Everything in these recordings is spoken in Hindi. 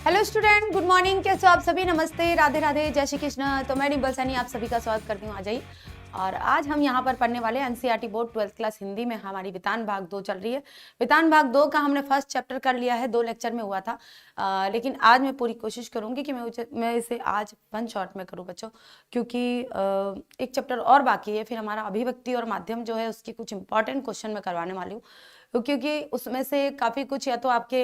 Hello student, good morning. कैसे हो आप सभी? नमस्ते, राधे राधे, जय श्री कृष्ण। तो मैं डिम्पल सैनी आप सभी का स्वागत करती हूँ। आ जाइए। और आज हम यहाँ पर पढ़ने वाले NCERT board 12th class Hindi में हमारी वितान भाग 2 चल रही है। वितान भाग 2 का हमने फर्स्ट चैप्टर कर लिया है, 2 लेक्चर में हुआ था। लेकिन आज मैं पूरी कोशिश करूंगी कि मैं इसे आज 1 शॉट में करूँ बच्चों, क्योंकि एक चैप्टर और बाकी है। फिर हमारा अभिव्यक्ति और माध्यम जो है उसकी कुछ इंपॉर्टेंट क्वेश्चन मैं करवाने वाली हूँ, क्योंकि उसमें से काफ़ी कुछ या तो आपके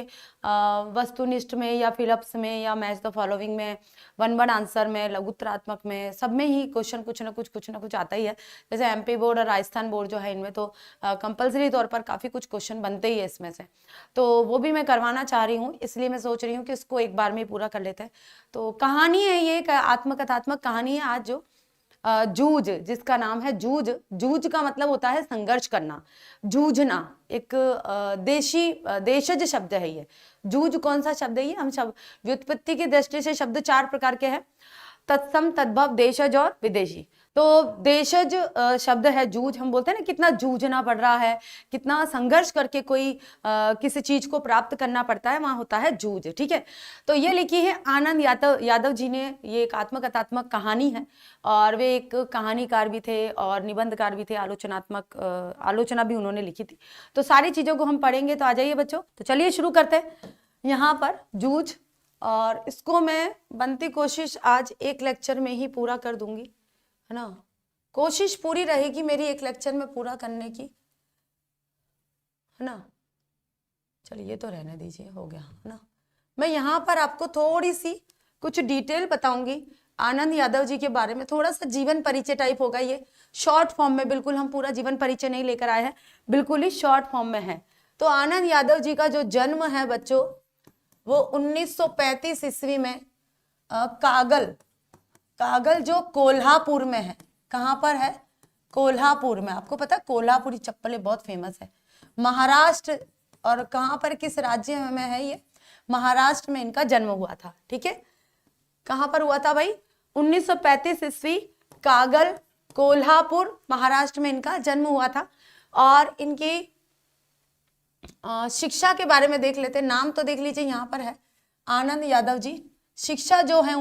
वस्तुनिष्ठ में या फिलअप्स में या मैच द फॉलोइंग में, वन वर्ड आंसर में, लघुत्तरात्मक में, सब में ही क्वेश्चन कुछ ना कुछ आता ही है। जैसे एमपी बोर्ड और राजस्थान बोर्ड जो है इनमें तो कंपलसरी तौर पर काफ़ी कुछ क्वेश्चन बनते ही है इसमें से, तो वो भी मैं करवाना चाह रही हूँ। इसलिए मैं सोच रही हूँ कि इसको एक बार में ही पूरा कर लेते हैं। तो कहानी है ये, एक आत्मकथात्मक कहानी है आज जो जूझ, जिसका नाम है जूझ। जूझ का मतलब होता है संघर्ष करना, जूझना। एक देशज शब्द है ये। जूझ कौन सा शब्द है ये? हम शब्द व्युत्पत्ति की दृष्टि से शब्द 4 प्रकार के हैं, तत्सम, तद्भव, देशज और विदेशी। तो देशज शब्द है जूझ। हम बोलते हैं ना कितना जूझना पड़ रहा है, कितना संघर्ष करके कोई किसी चीज को प्राप्त करना पड़ता है, वहां होता है जूझ। ठीक है, तो ये लिखी है आनंद यादव जी ने। ये एक आत्मकथात्मक कहानी है और वे एक कहानीकार भी थे और निबंधकार भी थे, आलोचनात्मक आलोचना भी उन्होंने लिखी थी। तो सारी चीजों को हम पढ़ेंगे। तो आ जाइए बच्चों, तो चलिए शुरू करते हैं। यहाँ पर जूझ, और इसको मैं बनती कोशिश आज एक लेक्चर में ही पूरा कर दूंगी, है ना। कोशिश पूरी रहेगी मेरी एक लेक्चर में पूरा करने की, है ना। चलिए ये तो रहने दीजिए, हो गया, है ना। मैं यहाँ पर आपको थोड़ी सी कुछ डिटेल बताऊंगी आनंद यादव जी के बारे में। थोड़ा सा जीवन परिचय टाइप होगा ये, शॉर्ट फॉर्म में। बिल्कुल हम पूरा जीवन परिचय नहीं लेकर आए हैं, बिल्कुल ही शॉर्ट फॉर्म में है। तो आनंद यादव जी का जो जन्म है बच्चों, वो 1935 ईस्वी में कागल जो कोल्हापुर में है। कहाँ पर है? कोल्हापुर में। आपको पता है कोल्हापुरी चप्पलें बहुत फेमस है, महाराष्ट्र। और कहाँ पर, किस राज्य में है ये? महाराष्ट्र में इनका जन्म हुआ था। ठीक है, कहाँ पर हुआ था भाई? 1935 ईस्वी, कागल, कोल्हापुर, महाराष्ट्र में इनका जन्म हुआ था। और इनकी शिक्षा के बारे में देख लेते हैं। नाम तो देख लीजिए, यहाँ पर है आनंद यादव जी। शिक्षा जो है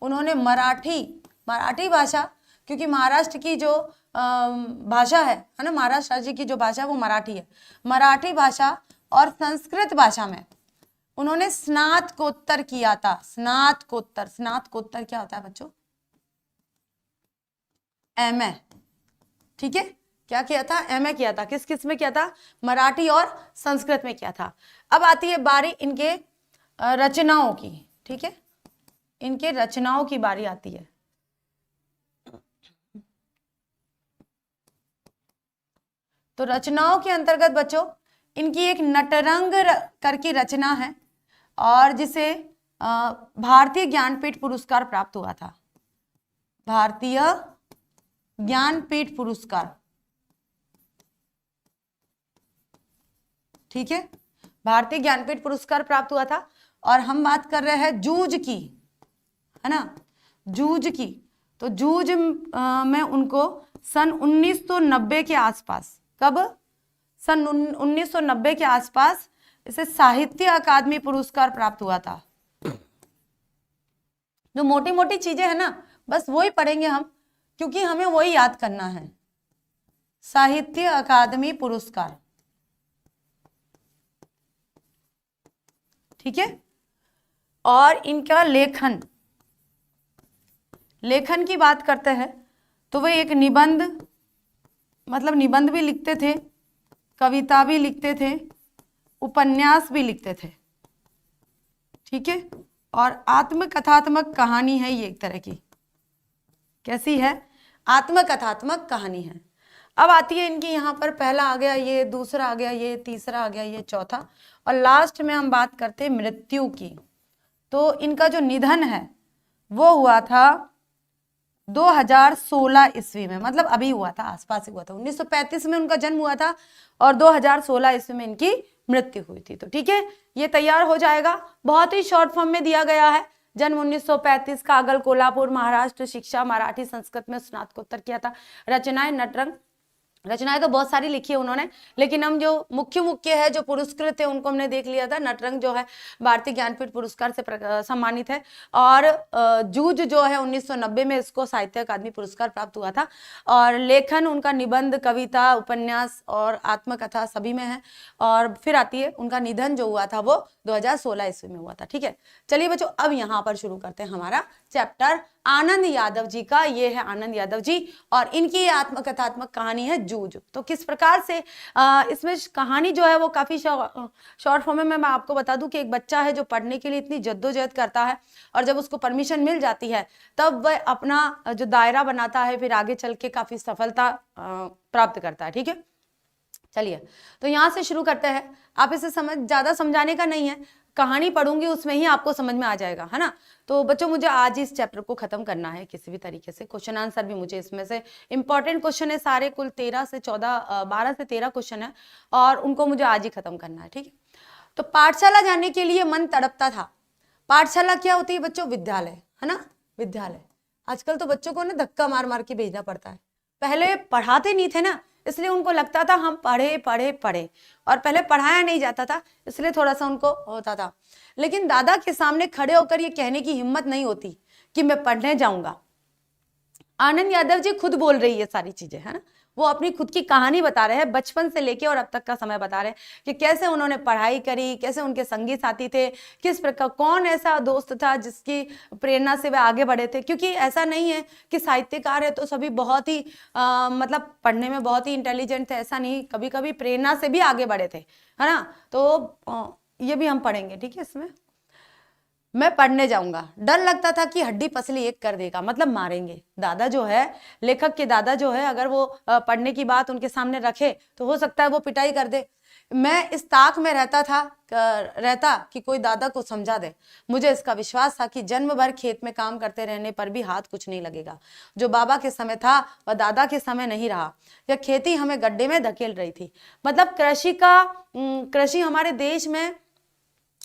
उन्होंने मराठी भाषा, क्योंकि महाराष्ट्र की जो भाषा है ना, महाराष्ट्र राज्य की जो भाषा है वो मराठी है। मराठी भाषा और संस्कृत भाषा में उन्होंने स्नातकोत्तर किया था। स्नातकोत्तर क्या होता है बच्चों? एमए। ठीक है, क्या किया था? एमए किया था। किस में किया था? मराठी और संस्कृत में किया था। अब आती है बारी इनके रचनाओं की। ठीक है, इनके रचनाओं की बारी आती है। तो रचनाओं के अंतर्गत बच्चों इनकी एक नटरंग करके रचना है, और जिसे भारतीय ज्ञानपीठ पुरस्कार प्राप्त हुआ था। भारतीय ज्ञानपीठ पुरस्कार। ठीक है, भारतीय ज्ञानपीठ पुरस्कार प्राप्त हुआ था। और हम बात कर रहे हैं जूझ की, है ना, जूझ की। तो जूझ में उनको सन 1990 के आसपास, कब? सन 1990 के आसपास इसे साहित्य अकादमी पुरस्कार प्राप्त हुआ था। जो मोटी मोटी चीजें है ना, बस वही पढ़ेंगे हम, क्योंकि हमें वही याद करना है। साहित्य अकादमी पुरस्कार। ठीक है, और इनका लेखन की बात करते हैं तो वे एक निबंध भी लिखते थे, कविता भी लिखते थे, उपन्यास भी लिखते थे। ठीक है, और आत्मकथात्मक कहानी है ये एक तरह की। कैसी है? आत्मकथात्मक कहानी है। अब आती है इनकी, यहाँ पर पहला आ गया ये, दूसरा आ गया ये, तीसरा आ गया ये, चौथा, और लास्ट में हम बात करते हैं मृत्यु की। तो इनका जो निधन है वो हुआ था 2016 ईस्वी में, मतलब अभी हुआ था, आसपास ही हुआ था। 1935 में उनका जन्म हुआ था और 2016 ईस्वी में इनकी मृत्यु हुई थी। तो ठीक है, ये तैयार हो जाएगा। बहुत ही शॉर्ट फॉर्म में दिया गया है। जन्म 1935, कागल, कोल्हापुर, महाराष्ट्र। शिक्षा मराठी संस्कृत में स्नातकोत्तर किया था। रचनाएं नटरंग, रचनाएं तो बहुत सारी लिखी है उन्होंने, लेकिन हम जो मुख्य मुख्य है जो पुरस्कृत थे उनको हमने देख लिया था। नटरंग जो है भारतीय ज्ञानपीठ पुरस्कार से सम्मानित है, और जूझ जो है 1990 में इसको साहित्य अकादमी पुरस्कार प्राप्त हुआ था। और लेखन उनका निबंध, कविता, उपन्यास और आत्मकथा सभी में है। और फिर आती है उनका निधन जो हुआ था वो 2016 ईस्वी में हुआ था। ठीक है, चलिए बच्चों अब यहाँ पर शुरू करते हैं हमारा चैप्टर आनंद यादव जी का। ये है आनंद यादव जी और इनकी आत्मकथात्मक कहानी है जूझ। तो किस प्रकार से इसमें कहानी जो है वो काफी शॉर्ट फॉर्म में मैं आपको बता दूं कि एक बच्चा है जो पढ़ने के लिए इतनी जद्दोजहद करता है, और जब उसको परमिशन मिल जाती है तब वह अपना जो दायरा बनाता है, फिर आगे चल के काफी सफलता प्राप्त करता है। ठीक है, चलिए तो यहाँ से शुरू करते हैं। आप इसे ज्यादा समझाने का नहीं है, कहानी पढ़ूंगी उसमें ही आपको समझ में आ जाएगा, है ना। तो बच्चों मुझे आज इस चैप्टर को खत्म करना है किसी भी तरीके से। क्वेश्चन आंसर भी मुझे इसमें से इंपॉर्टेंट क्वेश्चन है सारे, कुल 12 से 13 क्वेश्चन है, और उनको मुझे आज ही खत्म करना है। ठीक है, तो पाठशाला जाने के लिए मन तड़पता था। पाठशाला क्या होती है बच्चों? विद्यालय, है ना, विद्यालय। आजकल तो बच्चों को ना धक्का मार मार के भेजना पड़ता है, पहले पढ़ाते नहीं थे ना, इसलिए उनको लगता था हम पढ़े पढ़े पढ़े, और पहले पढ़ाया नहीं जाता था इसलिए थोड़ा सा उनको होता था। लेकिन दादा के सामने खड़े होकर ये कहने की हिम्मत नहीं होती कि मैं पढ़ने जाऊंगा। आनंद यादव जी खुद बोल रही है सारी चीजें, है ना, वो अपनी खुद की कहानी बता रहे हैं, बचपन से लेके और अब तक का समय बता रहे हैं कि कैसे उन्होंने पढ़ाई करी, कैसे उनके संगी साथी थे, किस प्रकार, कौन ऐसा दोस्त था जिसकी प्रेरणा से वे आगे बढ़े थे। क्योंकि ऐसा नहीं है कि साहित्यकार है तो सभी बहुत ही मतलब पढ़ने में बहुत ही इंटेलिजेंट थे, ऐसा नहीं, कभी कभी प्रेरणा से भी आगे बढ़े थे, है ना। तो ये भी हम पढ़ेंगे। ठीक है, इसमें मैं पढ़ने जाऊंगा, डर लगता था कि हड्डी पसली एक कर देगा, मतलब मारेंगे। दादा जो है, लेखक के दादा जो है, अगर वो पढ़ने की बात उनके सामने रखे तो हो सकता है वो पिटाई कर दे। मैं इस ताक में रहता कि कोई दादा को समझा दे। मुझे इसका विश्वास था कि जन्म भर खेत में काम करते रहने पर भी हाथ कुछ नहीं लगेगा। जो बाबा के समय था वह दादा के समय नहीं रहा। यह खेती हमें गड्ढे में धकेल रही थी। मतलब कृषि हमारे देश में,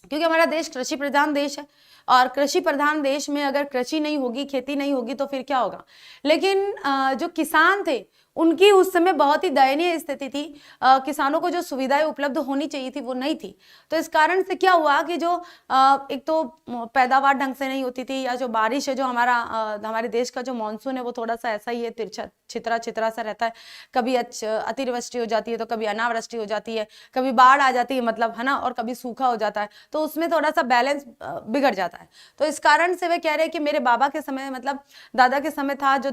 क्योंकि हमारा देश कृषि प्रधान देश है, और कृषि प्रधान देश में अगर कृषि नहीं होगी, खेती नहीं होगी तो फिर क्या होगा। लेकिन जो किसान थे उनकी उस समय बहुत ही दयनीय स्थिति थी। किसानों को जो सुविधाएं उपलब्ध होनी चाहिए थी वो नहीं थी। तो इस कारण से क्या हुआ कि जो एक तो पैदावार ढंग से नहीं होती थी, या जो बारिश है, जो हमारे देश का जो मानसून है वो थोड़ा सा ऐसा ही है, तिरछा छितरा छितरा सा रहता है। कभी अतिवृष्टि हो जाती है तो कभी अनावृष्टि हो जाती है, कभी बाढ़ आ जाती है, मतलब, है ना, और कभी सूखा हो जाता है, तो उसमें थोड़ा सा बैलेंस बिगड़ जाता है। तो इस कारण से वे कह रहे हैं कि मेरे बाबा के समय, मतलब दादा के समय था, जो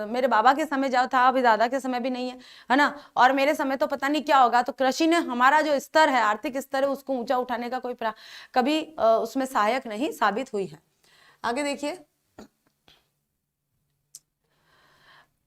मेरे बाबा के समय जो था अभी दादा के समय भी नहीं है ना, और मेरे समय तो पता नहीं क्या होगा। तो कृषि ने हमारा जो स्तर है, आर्थिक स्तर है, उसको ऊंचा उठाने का कभी उसमें सहायक नहीं साबित हुई है। आगे देखिए,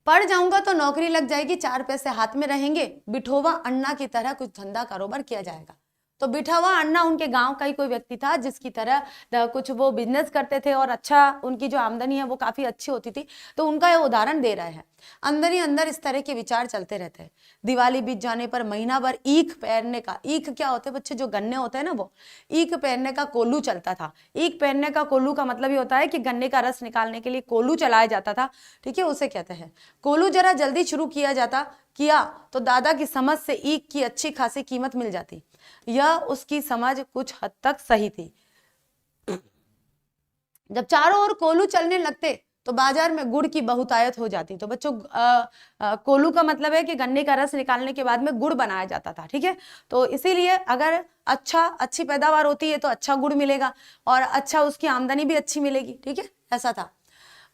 पढ़ जाऊंगा तो नौकरी लग जाएगी, 4 पैसे हाथ में रहेंगे, बिठोवा अन्ना की तरह कुछ धंधा कारोबार किया जाएगा। तो बिठोवा अन्ना उनके गांव का ही कोई व्यक्ति था जिसकी तरह कुछ वो बिजनेस करते थे, और अच्छा उनकी जो आमदनी है वो काफी अच्छी होती थी। तो उनका ये उदाहरण दे रहे हैं। अंदर ही अंदर इस तरह के विचार चलते रहते हैं। दिवाली बीत जाने पर महीना भर ईख पहनने का, ईख क्या होते हैं बच्चे, जो गन्ने होते हैं ना, वो ईख पहनने का कोल्हू चलता था। ईख पहनने का कोल्हू का मतलब ये होता है कि गन्ने का रस निकालने के लिए कोल्हू चलाया जाता था। ठीक है, उसे कहते हैं कोल्हू। जरा जल्दी शुरू किया तो दादा की समझ से ईख की अच्छी खासी कीमत मिल जाती। यह उसकी समझ कुछ हद तक सही थी। जब चारों ओर कोल्हू चलने लगते तो बाजार में गुड़ की बहुतायत हो जाती। तो बच्चों कोल्हू का मतलब है कि गन्ने का रस निकालने के बाद में गुड़ बनाया जाता था। ठीक है, तो इसीलिए अगर अच्छी पैदावार होती है तो अच्छा गुड़ मिलेगा, और अच्छा उसकी आमदनी भी अच्छी मिलेगी। ठीक है, ऐसा था।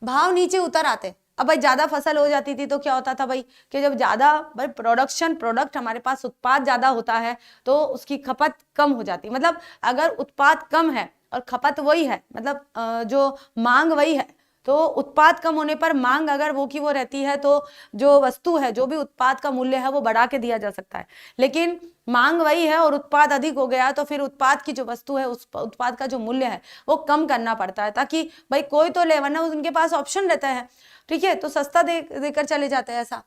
भाव नीचे उतर आते। अब भाई ज्यादा फसल हो जाती थी तो क्या होता था भाई, कि जब ज्यादा भाई प्रोडक्ट हमारे पास उत्पाद ज्यादा होता है तो उसकी खपत कम हो जाती। मतलब अगर उत्पाद कम है और खपत वही है, मतलब जो मांग वही है, तो उत्पाद कम होने पर मांग अगर वो की वो रहती है तो जो वस्तु है, जो भी उत्पाद का मूल्य है वो बढ़ा के दिया जा सकता है। लेकिन मांग वही है और उत्पाद अधिक हो गया तो फिर उत्पाद की जो वस्तु है, उस उत्पाद का जो मूल्य है वो कम करना पड़ता है, ताकि भाई कोई तो ले, वरना उनके पास ऑप्शन रहता है। ठीक है, तो सस्ता देकर चले जाते हैं ऐसा।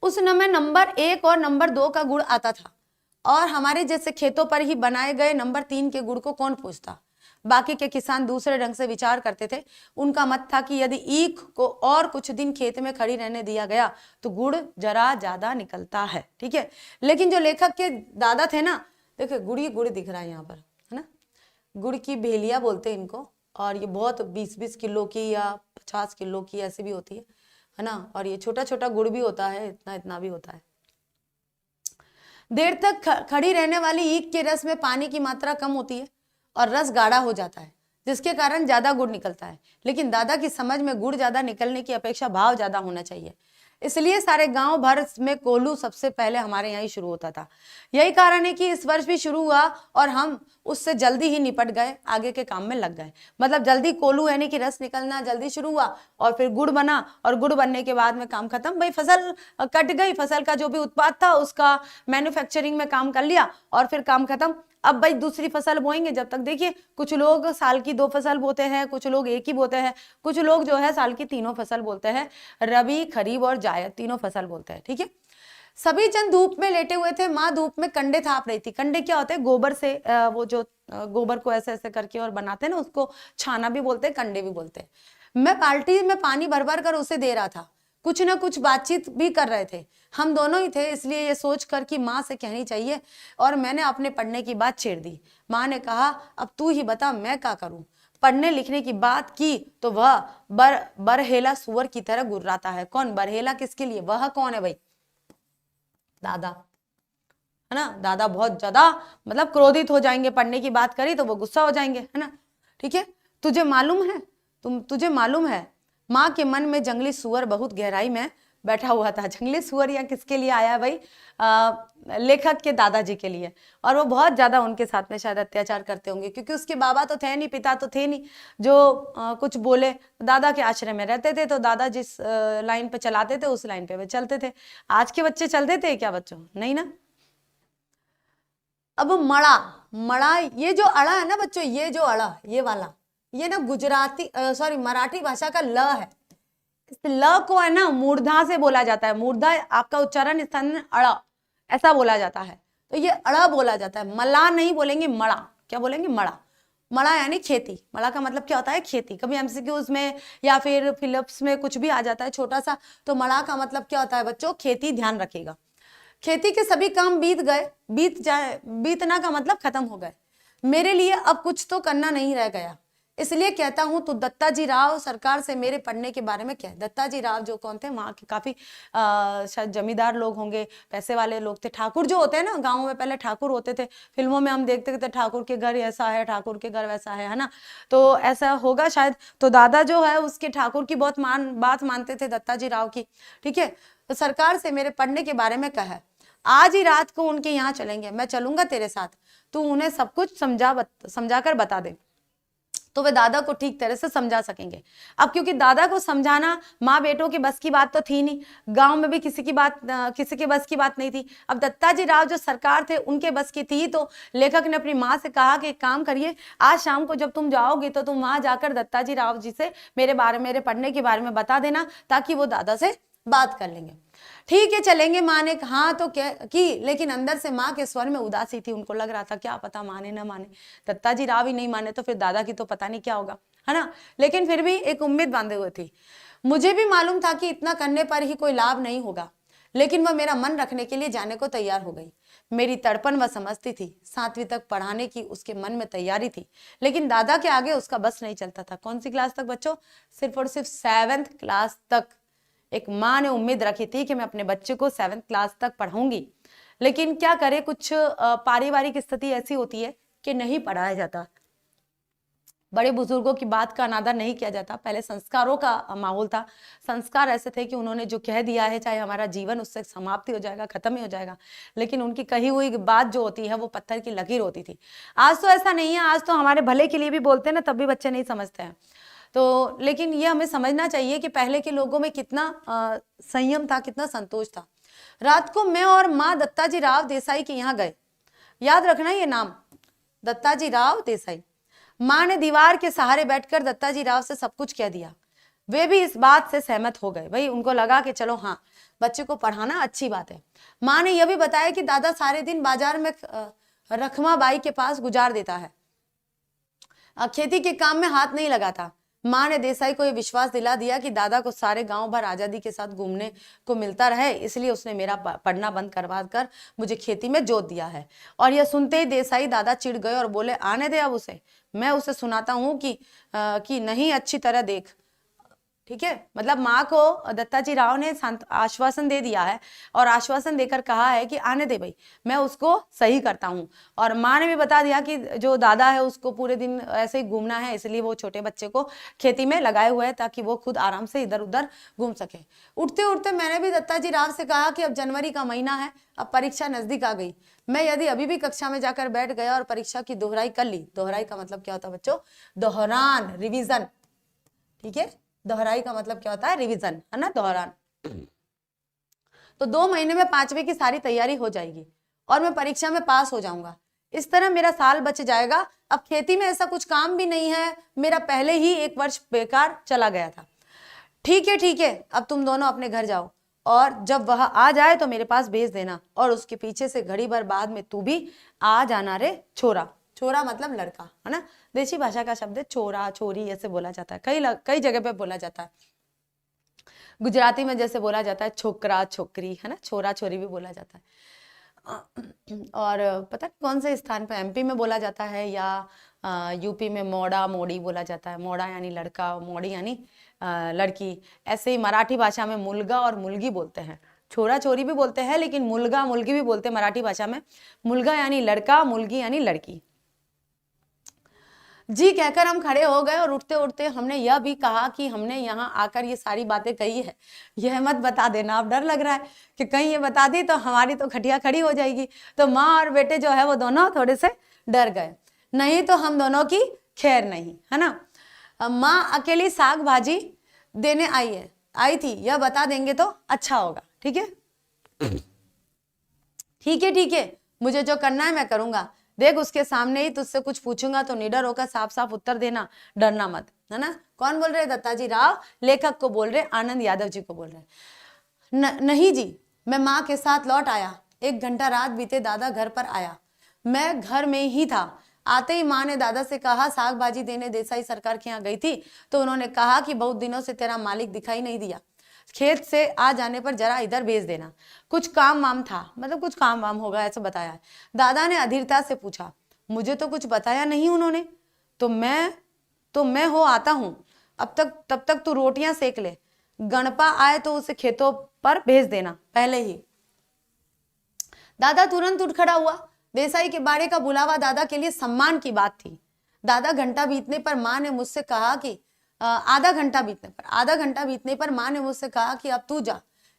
उस समय नंबर 1 और नंबर 2 का गुड़ आता था, और हमारे जैसे खेतों पर ही बनाए गए नंबर 3 के गुड़ को कौन पूछता। बाकी के किसान दूसरे ढंग से विचार करते थे। उनका मत था कि यदि ईख को और कुछ दिन खेत में खड़ी रहने दिया गया तो गुड़ जरा ज्यादा निकलता है, ठीक है। लेकिन जो लेखक के दादा थे ना, देखिए गुड़ दिख रहा है यहाँ पर, है ना, गुड़ की भेलिया बोलते हैं इनको, और ये बहुत 20-20 किलो की या 50 किलो की ऐसी भी होती है ना, और ये छोटा छोटा गुड़ भी होता है, इतना इतना भी होता है। देर तक खड़ी रहने वाली ईख के रस में पानी की मात्रा कम होती है और रस गाढ़ा हो जाता है, जिसके कारण ज्यादा गुड़ निकलता है। लेकिन दादा की समझ में गुड़ ज्यादा निकलने की अपेक्षा भाव ज्यादा होना चाहिए, इसलिए सारे गांव भर में कोल्हू सबसे पहले हमारे यहाँ ही शुरू होता था। यही कारण है कि इस वर्ष भी शुरू हुआ और हम उससे जल्दी ही निपट गए, आगे के काम में लग गए। मतलब जल्दी कोल्हू यानी कि रस निकलना जल्दी शुरू हुआ और फिर गुड़ बना, और गुड़ बनने के बाद में काम खत्म। भाई फसल कट गई, फसल का जो भी उत्पाद था उसका मैन्युफैक्चरिंग में काम कर लिया और फिर काम खत्म। अब भाई दूसरी फसल बोएंगे, जब तक देखिए कुछ लोग साल की 2 फसल बोते हैं, कुछ लोग एक ही बोते हैं, कुछ लोग जो है साल की 3 फसल बोलते हैं, रबी खरीफ और जायद 3 फसल बोलते हैं, ठीक है। सभी जन धूप में लेटे हुए थे। माँ धूप में कंडे थाप रही थी। कंडे क्या होते हैं? गोबर से, वो जो गोबर को ऐसे ऐसे करके और बनाते हैं ना, उसको छाना भी बोलते हैं, कंडे भी बोलते हैं। मैं बाल्टी में पानी भर भर कर उसे दे रहा था। कुछ ना कुछ बातचीत भी कर रहे थे, हम दोनों ही थे, इसलिए ये सोच कर कि माँ से कहनी चाहिए, और मैंने अपने पढ़ने की बात छेड़ दी। माँ ने कहा, अब तू ही बता मैं क्या करूं। पढ़ने लिखने की बात की तो वह बरहेला सुअर की तरह गुर्राता है। कौन बरहेला? किसके लिए? वह कौन है भाई? दादा, है ना। दादा बहुत ज्यादा मतलब क्रोधित हो जाएंगे, पढ़ने की बात करी तो वो गुस्सा हो जाएंगे, है ना, ठीक है। तुझे मालूम है माँ के मन में जंगली सुअर बहुत गहराई में बैठा हुआ था। जंगली सुअर यहाँ किसके लिए आया भाई? लेखक के दादाजी के लिए। और वो बहुत ज्यादा उनके साथ में शायद अत्याचार करते होंगे, क्योंकि उसके बाबा तो थे नहीं, पिता तो थे नहीं जो कुछ बोले। दादा के आश्रय में रहते थे, तो दादा जिस लाइन पे चलाते थे उस लाइन पे वे चलते थे। आज के बच्चे चलते थे क्या बच्चों? नहीं ना। अब मड़ा ये जो अड़ा है ना बच्चों, ये जो अड़ा ये वाला, ये ना गुजराती सॉरी मराठी भाषा का ल है। इस ल को है ना मूर्धा से बोला जाता है। मूर्धा आपका उच्चारण स्थान में अड़ा ऐसा बोला जाता है, तो ये अड़ा बोला जाता है। मला नहीं बोलेंगे, मड़ा। क्या बोलेंगे? मड़ा। मड़ा यानी खेती। मड़ा का मतलब क्या होता है? खेती। कभी एमसीक्यूज में या फिर फिलिप्स में कुछ भी आ जाता है छोटा सा, तो मड़ा का मतलब क्या होता है बच्चों? खेती। ध्यान रखिएगा। खेती के सभी काम बीतना का मतलब खत्म हो गए। मेरे लिए अब कुछ तो करना नहीं रह गया, इसलिए कहता हूं तू दत्ताजी राव सरकार से मेरे पढ़ने के बारे में कह। दत्ताजी राव जो कौन थे? वहां के काफी शायद जमींदार लोग होंगे, पैसे वाले लोग थे। ठाकुर जो होते हैं ना गाँव में, पहले ठाकुर होते थे, फिल्मों में हम देखते थे ठाकुर के घर ऐसा है, ठाकुर के घर वैसा है ना, तो ऐसा होगा शायद। तो दादा जो है उसके ठाकुर की बहुत बात मानते थे, दत्ताजी राव की, ठीक है। तो सरकार से मेरे पढ़ने के बारे में कहा। आज ही रात को उनके यहाँ चलेंगे, मैं चलूंगा तेरे साथ, तू उन्हें सब कुछ समझा कर बता दे, तो वे दादा को ठीक तरह से समझा सकेंगे। अब क्योंकि दादा को समझाना माँ बेटों के बस की बात तो थी नहीं, गांव में भी किसी के बस की बात नहीं थी। अब दत्ताजी राव जो सरकार थे उनके बस की थी, तो लेखक ने अपनी माँ से कहा कि एक काम करिए, आज शाम को जब तुम जाओगे तो तुम वहां जाकर दत्ताजी राव जी से मेरे पढ़ने के बारे में बता देना, ताकि वो दादा से बात कर लेंगे। ठीक है चलेंगे, माँ ने हाँ तो क्या की, लेकिन अंदर से माँ के स्वर में उदासी थी। उनको लग रहा था क्या पता माने ना माने, दत्ताजी राव ही नहीं माने तो फिर दादा की तो पता नहीं क्या होगा, है ना। लेकिन फिर भी एक उम्मीद बांधे हुए थी। मुझे भी मालूम था कि इतना करने पर ही कोई लाभ नहीं होगा, लेकिन वह मेरा मन रखने के लिए जाने को तैयार हो गई। मेरी तड़पन वह समझती थी। 7वीं तक पढ़ाने की उसके मन में तैयारी थी, लेकिन दादा के आगे उसका बस नहीं चलता था। कौन सी क्लास तक बच्चों? सिर्फ और सिर्फ 7th क्लास तक। एक माँ ने उम्मीद रखी थी कि मैं अपने बच्चे को 7th क्लास तक पढ़ाऊंगी, लेकिन क्या करे, कुछ पारिवारिक स्थिति ऐसी होती है कि नहीं पढ़ाया जाता। बड़े बुजुर्गों की बात का अनादर नहीं किया जाता। पहले संस्कारों का माहौल था। संस्कार ऐसे थे कि उन्होंने जो कह दिया है, चाहे हमारा जीवन उससे समाप्ति हो जाएगा, खत्म ही हो जाएगा, लेकिन उनकी कही हुई बात जो होती है वो पत्थर की लकीर होती थी। आज तो ऐसा नहीं है, आज तो हमारे भले के लिए भी बोलते हैं ना, तब भी बच्चे नहीं समझते हैं। तो लेकिन ये हमें समझना चाहिए कि पहले के लोगों में कितना संयम था, कितना संतोष था। रात को मैं और माँ दत्ताजी राव देसाई के यहाँ गए। याद रखना ये नाम, दत्ताजी राव देसाई। माँ ने दीवार के सहारे बैठकर दत्ताजी राव से सब कुछ कह दिया। वे भी इस बात से सहमत हो गए। भाई उनको लगा कि चलो हाँ, बच्चे को पढ़ाना अच्छी बात है। माँ ने यह भी बताया कि दादा सारे दिन बाजार में रखमा बाई के पास गुजार देता है। खेती के काम में हाथ नहीं लगाता। माँ ने देसाई को ये विश्वास दिला दिया कि दादा को सारे गांव भर आजादी के साथ घूमने को मिलता रहे, इसलिए उसने मेरा पढ़ना बंद करवा कर मुझे खेती में जोत दिया है। और यह सुनते ही देसाई दादा चिढ़ गए और बोले, आने दे अब उसे, मैं उसे सुनाता हूँ कि नहीं, अच्छी तरह देख। ठीक है, मतलब माँ को दत्ताजी राव ने आश्वासन दे दिया है और आश्वासन देकर कहा है कि आने दे भाई, मैं उसको सही करता हूँ। और माँ ने भी बता दिया कि जो दादा है उसको पूरे दिन ऐसे ही घूमना है, इसलिए वो छोटे बच्चे को खेती में लगाए हुए हैं ताकि वो खुद आराम से इधर उधर घूम सके। उठते उठते मैंने भी दत्ताजी राव से कहा कि अब जनवरी का महीना है, अब परीक्षा नजदीक आ गई। मैं यदि अभी भी कक्षा में जाकर बैठ गया और परीक्षा की दोहराई कर ली, दोहराई का मतलब क्या होता है बच्चों? दोहरान, रिविजन। ठीक है, दोहराई का मतलब क्या होता है? रिवीजन, है ना, दोहरान। तो 2 महीने में 5वीं की सारी तैयारी हो जाएगी और मैं परीक्षा में पास हो जाऊंगा। इस तरह मेरा साल बच जाएगा। अब खेती में ऐसा कुछ काम भी नहीं है, मेरा पहले ही 1 वर्ष बेकार चला गया था। ठीक है, अब तुम दोनों अपने घर जाओ और जब वह आ जाए तो मेरे पास भेज देना, और उसके पीछे से घड़ी भर बाद में तू भी आ जाना रे छोरा। छोरा मतलब लड़का, है ना, देशी भाषा का शब्द है छोरा, छोरी ऐसे बोला जाता है, कई जगह पे बोला जाता है। गुजराती में जैसे बोला जाता है छोकरा छोकरी, है ना, छोरा छोरी भी बोला जाता है। और पता कौन से स्थान पे, एमपी में बोला जाता है या यूपी में मोड़ा मोड़ी बोला जाता है। मोड़ा यानी लड़का, मोड़ी यानी लड़की। ऐसे ही मराठी भाषा में मुलगा और मुलगी बोलते हैं, छोरा छोरी भी बोलते हैं लेकिन मुलगा मुलगी भी बोलते हैं मराठी भाषा में। मुलगा यानी लड़का, मुलगी यानी लड़की। जी कहकर हम खड़े हो गए और उठते उठते हमने यह भी कहा कि हमने यहाँ आकर ये सारी बातें कही है, यह मत बता देना। अब डर लग रहा है कि कहीं ये बता दी तो हमारी तो खटिया खड़ी हो जाएगी। तो माँ और बेटे जो है वो दोनों थोड़े से डर गए, नहीं तो हम दोनों की खैर नहीं, है ना। माँ अकेली साग भाजी देने आई थी, यह बता देंगे तो अच्छा होगा। ठीक है, ठीक है, मुझे जो करना है मैं करूंगा। देख उसके सामने ही तुझसे कुछ पूछूंगा तो निडर होकर साफ साफ उत्तर देना, डरना मत, है ना। कौन बोल रहे? दत्ताजी राव लेखक को बोल रहे, आनंद यादव जी को बोल रहे। नहीं जी, मैं माँ के साथ लौट आया। 1 घंटा रात बीते दादा घर पर आया, मैं घर में ही था। आते ही माँ ने दादा से कहा, साग भाजी देने देसाई सरकार के यहाँ गई थी तो उन्होंने कहा कि बहुत दिनों से तेरा मालिक दिखाई नहीं दिया, खेत से आ जाने पर जरा इधर भेज देना, कुछ काम वाम था, मतलब कुछ काम वाम होगा ऐसा बताया है। दादा ने अधीरता से पूछा, मुझे तो कुछ बताया नहीं उन्होंने। तो मैं हो आता हूँ, तब तक तू रोटियां सेक ले, गणपा आए तो उसे खेतों पर भेज देना पहले ही। दादा तुरंत उठ खड़ा हुआ। देसाई के बाड़े का बुलावा दादा के लिए सम्मान की बात थी। आधा घंटा बीतने पर माँ ने मुझसे कहा कि आधा घंटा बीतने पर माँ ने मुझसे कहा कि अब तू जा,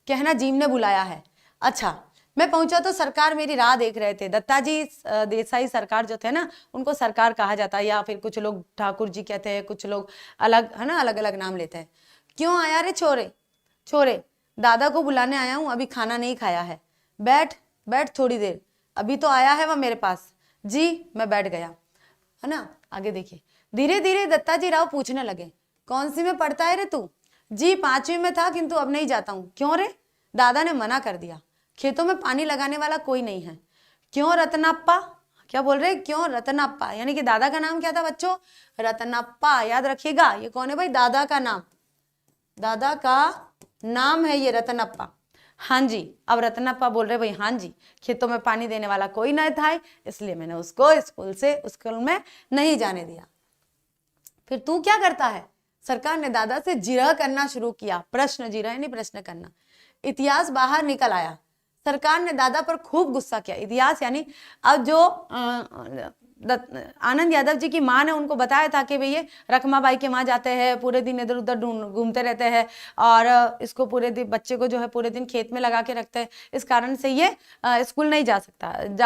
कहना जीम ने बुलाया है। अच्छा, मैं पहुंचा तो सरकार मेरी राह देख रहे थे। दत्ताजी देसाई सरकार जो थे ना, उनको सरकार कहा जाता है, या फिर कुछ लोग ठाकुर जी कहते हैं, कुछ लोग अलग, है ना, अलग अलग नाम लेते हैं। क्यों आया रे छोरे? दादा को बुलाने आया हूँ, अभी खाना नहीं खाया है। बैठ थोड़ी देर, अभी तो आया है वह मेरे पास। जी, मैं बैठ गया, है ना। आगे देखिए, धीरे धीरे दत्ताजी राव पूछने लगे, कौन सी में पढ़ता है रे तू? जी 5वीं में था, किंतु अब नहीं जाता हूँ। क्यों रे? दादा ने मना कर दिया, खेतों में पानी लगाने वाला कोई नहीं है। क्यों रत्नाप्पा? क्या बोल रहे? क्यों रत्नाप्पा? यानी कि दादा का नाम क्या था बच्चों? रत्नाप्पा। याद रखिएगा, ये कौन है भाई? दादा का नाम है ये रत्नाप्पा। हाँ जी, अब रत्नाप्पा बोल रहे भाई, हाँ जी, खेतों में पानी देने वाला कोई नहीं था, इसलिए मैंने उसको स्कूल में नहीं जाने दिया। फिर तू क्या करता है? सरकार ने दादा से जिरह करना शुरू किया। प्रश्न, जिरह यानी प्रश्न करना। इतिहास बाहर निकल आया। सरकार ने दादा पर खूब गुस्सा किया। इतिहास यानी अब जो आनंद यादव जी की माँ ने उनको बताया था कि भैया रखमाबाई के वहाँ जाते हैं, पूरे दिन इधर उधर घूमते रहते हैं और इसको पूरे दिन, बच्चे को जो है पूरे दिन खेत में लगा के रखते हैं, इस कारण से ये स्कूल नहीं जा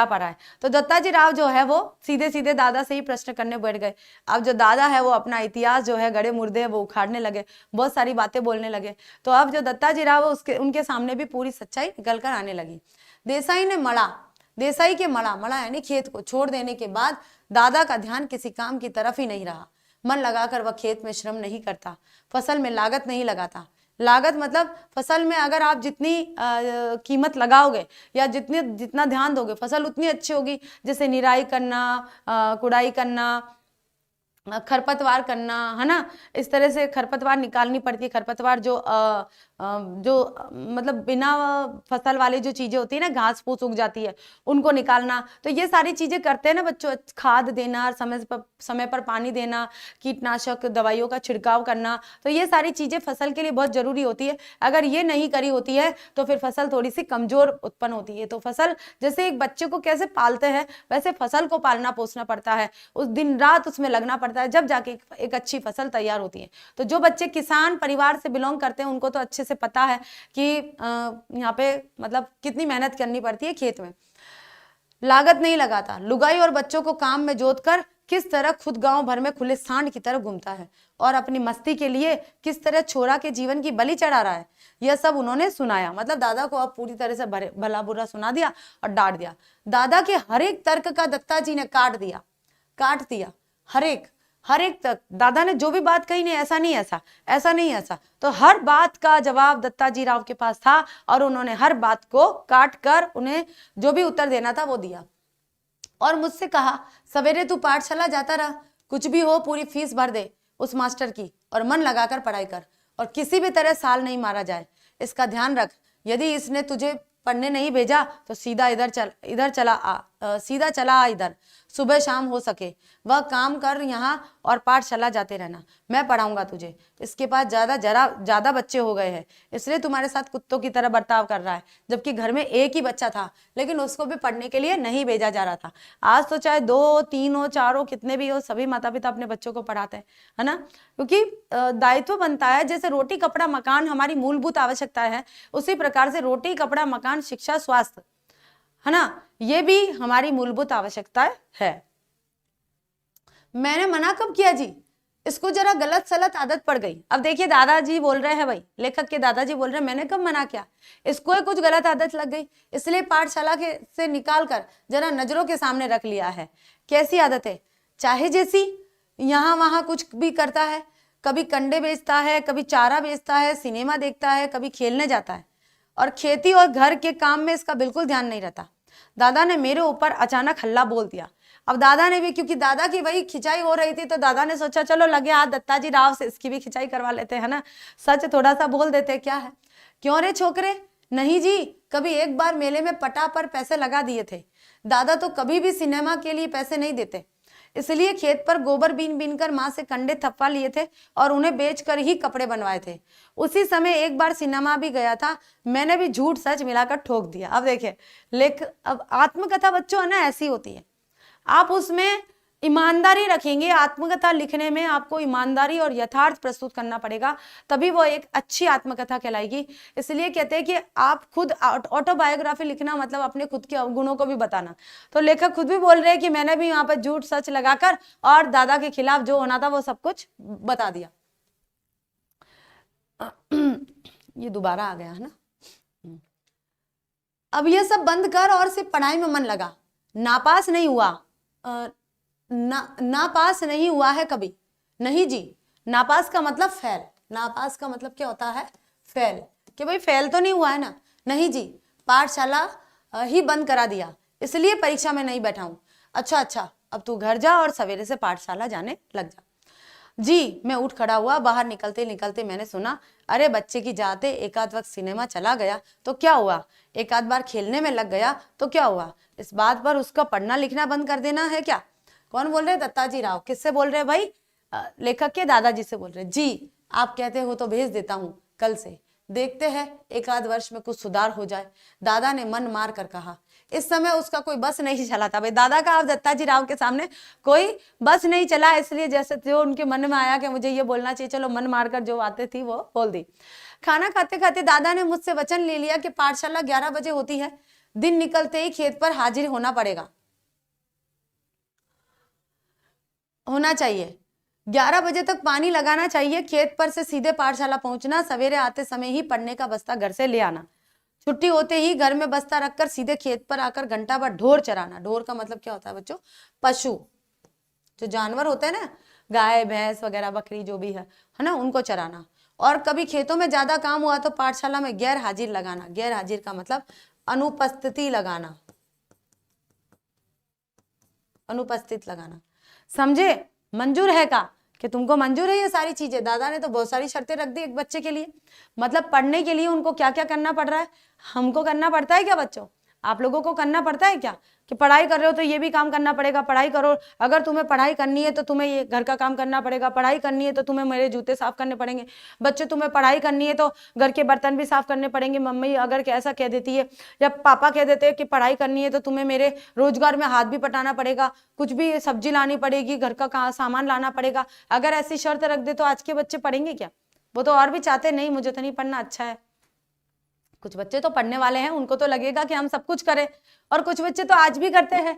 पा रहा है। तो दत्ताजी राव जो है वो सीधे सीधे दादा से ही प्रश्न करने बैठ गए। अब जो दादा है वो अपना इतिहास जो है, गड़े मुर्दे वो उखाड़ने लगे, बहुत सारी बातें बोलने लगे। तो अब जो दत्ताजी राव उनके सामने भी पूरी सच्चाई निकल कर आने लगी। देसाई के मड़ा यानी खेत को छोड़ देने के बाद दादा का ध्यान किसी काम की तरफ ही नहीं रहा। मन लगाकर वह खेत में श्रम नहीं करता, फसल में लागत नहीं लगाता। लागत मतलब फसल में अगर आप जितनी कीमत लगाओगे या जितना ध्यान दोगे, फसल उतनी अच्छी होगी। जैसे निराई करना, कुड़ाई करना, खरपतवार करना, है ना, इस तरह से खरपतवार निकालनी पड़ती है। खरपतवार जो मतलब बिना फसल वाली जो चीजें होती है ना, घास फूस उग जाती है, उनको निकालना। तो ये सारी चीजें करते हैं ना बच्चों। खाद देना, समय पर पानी देना, कीटनाशक दवाइयों का छिड़काव करना, तो ये सारी चीजें फसल के लिए बहुत जरूरी होती है। अगर ये नहीं करी होती है तो फिर फसल थोड़ी सी कमजोर उत्पन्न होती है। तो फसल, जैसे एक बच्चे को कैसे पालते हैं वैसे फसल को पालना पोसना पड़ता है, उस दिन रात उसमें लगना पड़ता है, जब जाके एक अच्छी फसल तैयार होती है। तो जो बच्चे किसान परिवार से बिलोंग करते हैं उनको तो अच्छे से पता है कि यहाँ पे मतलब कितनी मेहनत करनी पड़ती है खेत में। लागत नहीं लगाता, लुगाई और बच्चों को काम में जोतकर किस तरह खुद गांव भर में खुले सांड की तरह घूमता है और अपनी मस्ती के लिए किस तरह छोरा के जीवन की बलि चढ़ा रहा है, यह सब उन्होंने सुनाया। मतलब दादा को अब पूरी तरह से भला बुरा सुना दिया और डांट दिया। दादा के हर एक तर्क का दत्ता जी ने काट दिया, हर एक तक। दादा ने जो भी बात कही, नहीं ऐसा नहीं, ऐसा नहीं, ऐसा, तो हर बात का जवाब दत्ता जी राव के पास था और उन्होंने हर बात को काट कर उन्हें जो भी उत्तर देना था वो दिया। और मुझसे कहा, सवेरे तू पाठशाला जाता रहा, कुछ भी हो पूरी फीस भर दे उस मास्टर की और मन लगाकर पढ़ाई कर और किसी भी तरह साल नहीं मारा जाए, इसका ध्यान रख। यदि इसने तुझे पढ़ने नहीं भेजा तो सीधा चला आ इधर, सुबह शाम हो सके वह काम कर यहाँ और पाठशाला जाते रहना, मैं पढ़ाऊंगा तुझे। इसके पास ज्यादा बच्चे हो गए हैं, इसलिए तुम्हारे साथ कुत्तों की तरह बर्ताव कर रहा है, जबकि घर में एक ही बच्चा था लेकिन उसको भी पढ़ने के लिए नहीं भेजा जा रहा था। आज तो चाहे 2, 3 हो, 4 हो, कितने भी हो, सभी माता पिता अपने बच्चों को पढ़ाते हैं, है ना, क्योंकि दायित्व बनता है। जैसे रोटी कपड़ा मकान हमारी मूलभूत आवश्यकता है, उसी प्रकार से रोटी कपड़ा मकान शिक्षा स्वास्थ्य, है ना, ये भी हमारी मूलभूत आवश्यकता है। मैंने मना कब किया जी, इसको जरा गलत सलत आदत पड़ गई। अब देखिए दादाजी बोल रहे हैं, भाई लेखक के दादाजी बोल रहे हैं, मैंने कब मना किया, इसको कुछ गलत आदत लग गई, इसलिए पाठशाला से निकाल कर जरा नजरों के सामने रख लिया है। कैसी आदत है, चाहे जैसी, यहाँ वहां कुछ भी करता है, कभी कंडे बेचता है, कभी चारा बेचता है, सिनेमा देखता है, कभी खेलने जाता है, और खेती और घर के काम में इसका बिल्कुल ध्यान नहीं रहता। दादा ने मेरे ऊपर अचानक हल्ला बोल दिया। अब दादा ने भी, क्योंकि दादा की वही खिंचाई हो रही थी, तो दादा ने सोचा चलो लगे हाथ दत्ता जी राव से इसकी भी खिंचाई करवा लेते हैं, ना, सच थोड़ा सा बोल देते, क्या है। क्यों रे छोकरे, नहीं जी, कभी एक बार मेले में पटा पर पैसे लगा दिए थे। दादा तो कभी भी सिनेमा के लिए पैसे नहीं देते, इसलिए खेत पर गोबर बीन कर माँ से कंडे थप्पा लिए थे और उन्हें बेचकर ही कपड़े बनवाए थे। उसी समय एक बार सिनेमा भी गया था, मैंने भी झूठ सच मिलाकर ठोक दिया। अब देखिए अब आत्मकथा बच्चों है ना ऐसी होती है, आप उसमें ईमानदारी रखेंगे, आत्मकथा लिखने में आपको ईमानदारी और यथार्थ प्रस्तुत करना पड़ेगा, तभी वो एक अच्छी आत्मकथा कहलाएगी। इसलिए कहते हैं कि आप खुद ऑटोबायोग्राफी लिखना मतलब अपने खुद के अवगुणों को भी बताना। तो लेखक खुद भी बोल रहे हैं कि मैंने भी यहाँ पर झूठ सच लगाकर और दादा के खिलाफ जो होना था वो सब कुछ बता दिया। ये दोबारा आ गया है ना। अब ये सब बंद कर और सिर्फ पढ़ाई में मन लगा। नापास नहीं हुआ, नापास नहीं हुआ है कभी, नहीं जी। नापास का मतलब फेल, नापास का मतलब क्या होता है, फेल, कि भाई फेल तो नहीं हुआ है ना, नहीं जी, पाठशाला ही बंद करा दिया, इसलिए परीक्षा में नहीं बैठा हूं। अच्छा, अब तू घर जा और सवेरे से पाठशाला जाने लग जा। जी, मैं उठ खड़ा हुआ। बाहर निकलते निकलते मैंने सुना, अरे बच्चे की जाते एक आध वक्त सिनेमा चला गया तो क्या हुआ, एक आध बार खेलने में लग गया तो क्या हुआ, इस बात पर उसका पढ़ना लिखना बंद कर देना है क्या। कौन बोल रहे, दत्ता जी राव। किससे बोल रहे भाई, लेखक के दादाजी से बोल रहे। जी, आप कहते हो तो भेज देता हूँ कल से, देखते हैं एक आध वर्ष में कुछ सुधार हो जाए, दादा ने मन मार कर कहा। इस समय उसका कोई बस नहीं चला था भाई, दादा का अब दत्ता जी राव के सामने कोई बस नहीं चला, इसलिए जैसे जो उनके मन में आया कि मुझे ये बोलना चाहिए, चलो मन मारकर जो बातें थी वो बोल दी। खाना खाते खाते दादा ने मुझसे वचन ले लिया कि पाठशाला 11 बजे होती है, दिन निकलते ही खेत पर हाजिर होना चाहिए, 11 बजे तक पानी लगाना चाहिए, खेत पर से सीधे पाठशाला पहुंचना, सवेरे आते समय ही पढ़ने का बस्ता घर से ले आना, छुट्टी होते ही घर में बस्ता रखकर सीधे खेत पर आकर घंटा भर ढोर चराना। ढोर का मतलब क्या होता है बच्चों, पशु, जो जानवर होते हैं ना, गाय भैंस वगैरह बकरी जो भी है ना, उनको चराना। और कभी खेतों में ज्यादा काम हुआ तो पाठशाला में गैर हाजिर लगाना। गैर हाजिर का मतलब अनुपस्थिति लगाना, अनुपस्थित लगाना, समझे। मंजूर है का कि तुमको मंजूर है ये सारी चीजें? दादा ने तो बहुत सारी शर्तें रख दी एक बच्चे के लिए। मतलब पढ़ने के लिए उनको क्या क्या करना पड़ रहा है? हमको करना पड़ता है क्या बच्चों? आप लोगों को करना पड़ता है क्या कि पढ़ाई कर रहे हो तो ये भी काम करना पड़ेगा? पढ़ाई करो, अगर तुम्हें पढ़ाई करनी है तो तुम्हें ये घर का काम करना पड़ेगा, पढ़ाई करनी है तो तुम्हें मेरे जूते साफ करने पड़ेंगे। बच्चे तुम्हें पढ़ाई करनी है तो घर के बर्तन भी साफ करने पड़ेंगे। मम्मी अगर ऐसा कह देती है या पापा कह देते हैं कि पढ़ाई करनी है तो तुम्हें मेरे रोजगार में हाथ भी पटाना पड़ेगा, कुछ भी सब्जी लानी पड़ेगी, घर का सामान लाना पड़ेगा। अगर ऐसी शर्त रख दे तो आज के बच्चे पढ़ेंगे क्या? वो तो और भी चाहते नहीं, मुझे तो नहीं पढ़ना, अच्छा है। कुछ बच्चे तो पढ़ने वाले हैं, उनको तो लगेगा कि हम सब कुछ करें, और कुछ बच्चे तो आज भी करते हैं,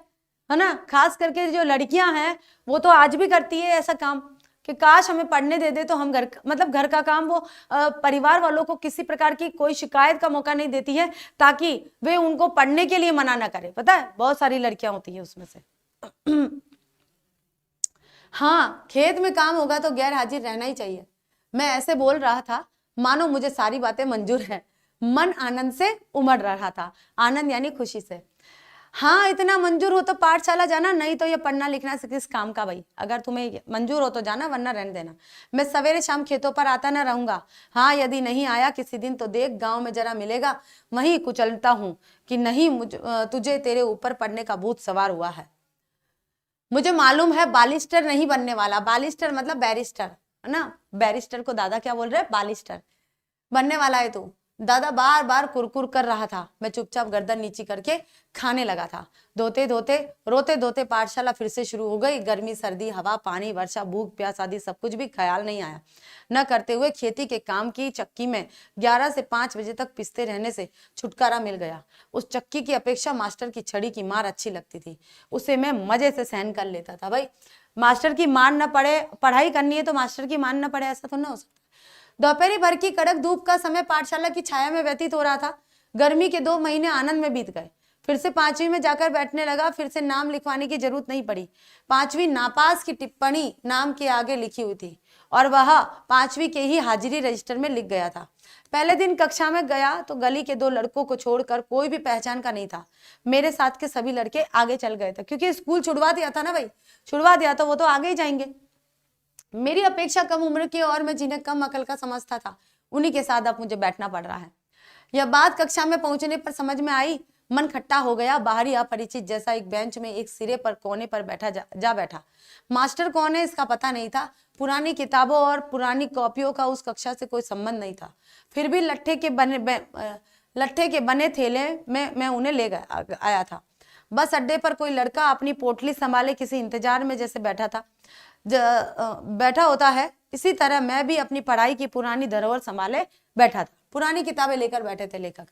है ना। खास करके जो लड़कियां हैं वो तो आज भी करती है ऐसा काम कि काश हमें पढ़ने दे दे तो हम मतलब घर का काम वो परिवार वालों को किसी प्रकार की कोई शिकायत का मौका नहीं देती है, ताकि वे उनको पढ़ने के लिए मना ना करे। पता है बहुत सारी लड़कियां होती है उसमें से। हाँ, खेत में काम होगा तो गैर हाजिर रहना ही चाहिए। मैं ऐसे बोल रहा था मानो मुझे सारी बातें मंजूर है। मन आनंद से उमड़ रहा था, आनंद यानी खुशी से। हाँ, इतना मंजूर हो तो पाठशाला जाना, नहीं तो ये पढ़ना लिखना से किस काम का भाई। अगर तुम्हें मंजूर हो तो जाना, वरना रहने देना। मैं सवेरे शाम खेतों पर आता न रहूंगा। हाँ, यदि नहीं आया किसी दिन तो देख, गांव में जरा मिलेगा, वहीं कुचलता हूँ कि नहीं तुझे तेरे ऊपर पड़ने का भूत सवार हुआ है। मुझे मालूम है बालिस्टर नहीं बनने वाला। बालिस्टर मतलब बैरिस्टर, है ना। बैरिस्टर को दादा क्या बोल रहे हैं? बालिस्टर बनने वाला है तू। दादा बार बार कुरकुर कर रहा था। मैं चुपचाप गर्दन नीची करके खाने लगा था। धोते धोते रोते धोते पाठशाला फिर से शुरू हो गई। गर्मी सर्दी हवा पानी वर्षा भूख प्यास आदि सब कुछ भी ख्याल नहीं आया। न करते हुए खेती के काम की चक्की में 11 से 5 बजे तक पिसते रहने से छुटकारा मिल गया। उस चक्की की अपेक्षा मास्टर की छड़ी की मार अच्छी लगती थी, उसे मैं मजे से सहन कर लेता था। भाई मास्टर की मार न पड़े, पढ़ाई करनी है तो मास्टर की मार न पड़े, ऐसा तो ना हो सकता। दोपहरी भर की कड़क धूप का समय पाठशाला की छाया में व्यतीत हो रहा था। गर्मी के 2 महीने आनंद में बीत गए। फिर से 5वीं में जाकर बैठने लगा। फिर से नाम लिखवाने की जरूरत नहीं पड़ी। 5वीं नापास की टिप्पणी नाम के आगे लिखी हुई थी और वह 5वीं के ही हाजिरी रजिस्टर में लिख गया था। पहले दिन कक्षा में गया तो गली के 2 लड़कों को छोड़कर कोई भी पहचान का नहीं था। मेरे साथ के सभी लड़के आगे चल गए थे, क्योंकि स्कूल छुड़वा दिया था ना भाई, छुड़वा दिया तो वो तो आगे ही जाएंगे। मेरी अपेक्षा कम उम्र की और मैं जिन्हें कम अकल का समझता था, उन्हीं के साथ अब मुझे बैठना पड़ रहा है। यह बात कक्षा में पहुंचने पर समझ में आई। मन खट्टा हो गया। बाहरी अपरिचित जैसा एक बेंच में एक सिरे पर कोने पर जा बैठा। मास्टर कौन है इसका पता नहीं था। पुरानी किताबों और पुरानी कॉपियों का उस कक्षा से कोई संबंध नहीं था। फिर भी लट्ठे के बने थैले में मैं उन्हें ले आया था। बस अड्डे पर कोई लड़का अपनी पोटली संभाले किसी इंतजार में जैसे बैठा होता है, इसी तरह मैं भी अपनी पढ़ाई की पुरानी धरोहर संभाले बैठा था। पुरानी किताबें लेकर बैठे थे लेखक।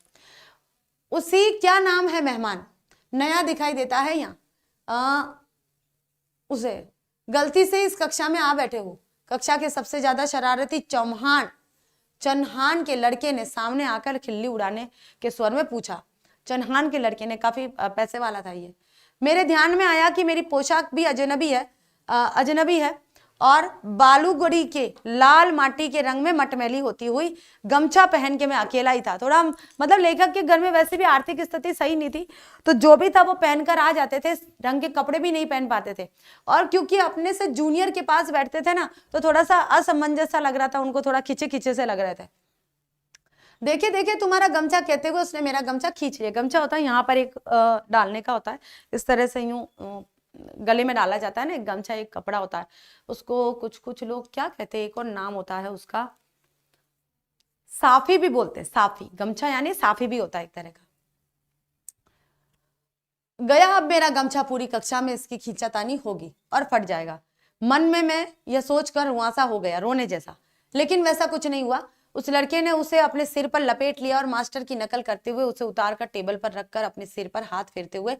उसी क्या नाम है मेहमान, नया दिखाई देता है यहाँ उसे। गलती से इस कक्षा में आ बैठे हो। कक्षा के सबसे ज्यादा शरारती चन्हान के लड़के ने सामने आकर खिल्ली उड़ाने के स्वर में पूछा। चन्हान के लड़के ने, काफी पैसे वाला था ये। मेरे ध्यान में आया कि मेरी पोशाक भी अजनबी है और बालूगड़ी के लाल माटी के रंग में मटमैली होती हुई गमछा पहन के मैं अकेला ही था। थोड़ा मतलब लेखक के घर में वैसे भी आर्थिक स्थिति सही नहीं थी, तो जो भी था वो पहनकर आ जाते थे। ढंग के कपड़े भी नहीं पहन पाते थे, और क्योंकि अपने से जूनियर के पास बैठते थे ना, तो थोड़ा सा असमंजस सा लग रहा था उनको, थोड़ा खिंचे खिंचे से लग रहे थे। देखे तुम्हारा गमछा, कहते हुए उसने मेरा गमछा खींच लिया। गमछा होता है यहाँ पर एक डालने का होता है, इस तरह से यूं गले में डाला जाता है ना। एक गमछा एक कपड़ा होता है, उसको कुछ लोग क्या कहते हैं, एक और नाम होता है उसका, साफी भी बोलते हैं। साफी, गमछा यानी साफी भी होता है एक तरह का। गया अब मेरा गमछा, पूरी कक्षा में इसकी खींचातानी होगी और फट जाएगा। मन में मैं यह सोचकर रुआंसा हो गया, रोने जैसा। लेकिन वैसा कुछ नहीं हुआ। उस लड़के ने उसे अपने सिर पर लपेट लिया और मास्टर की नकल करते हुए उसे उतारकर टेबल पर रखकर अपने सिर पर हाथ फेरते हुए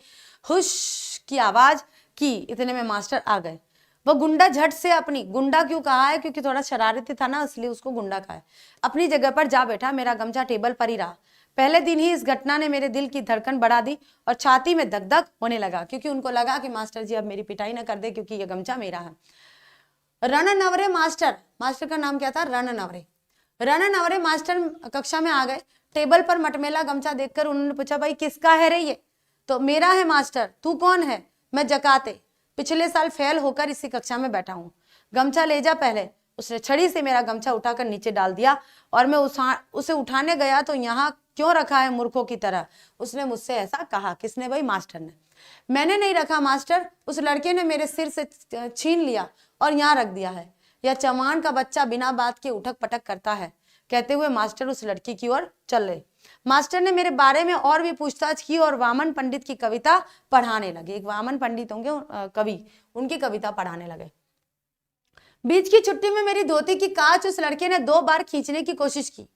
हुश की आवाज की। इतने में मास्टर आ गए। वह गुंडा झट से अपनी, गुंडा क्यों कहा है क्योंकि थोड़ा शरारती था ना, इसलिए उसको गुंडा कहा है, अपनी जगह पर जा बैठा। मेरा गमछा टेबल पर ही रहा। पहले दिन ही इस घटना ने मेरे दिल की धड़कन बढ़ा दी और छाती में धक धक होने लगा, क्योंकि उनको लगा कि मास्टर जी अब मेरी पिटाई ना कर दे क्योंकि यह गमछा मेरा है। रण नवरे मास्टर का नाम क्या था? रण नवरे मास्टर कक्षा में आ गए। टेबल पर मटमेला गमछा देखकर उन्होंने पूछा, भाई किसका है रे ये? तो मेरा है मास्टर। तू कौन है? मैं जकाते। पिछले साल फेल होकर इसी कक्षा में बैठा हूँ। गमछा ले जा पहले। उसने छड़ी से मेरा गमछा उठाकर नीचे डाल दिया और मैं उसे उठाने गया तो यहाँ क्यों रखा है मूर्खों की तरह, उसने मुझसे ऐसा कहा। किसने भाई? मास्टर ने। मैंने नहीं रखा मास्टर, उस लड़के ने मेरे सिर से छीन लिया और यहाँ रख दिया है। यह चमान का बच्चा बिना बात के उठक पटक करता है, कहते हुए मास्टर उस लड़की की ओर चले। मास्टर ने मेरे बारे में और भी पूछताछ की और वामन पंडित की कविता पढ़ाने लगे। एक वामन पंडित होंगे कवि, उनकी कविता पढ़ाने लगे। बीच की छुट्टी में मेरी धोती की कांच उस लड़के ने 2 बार खींचने की कोशिश की,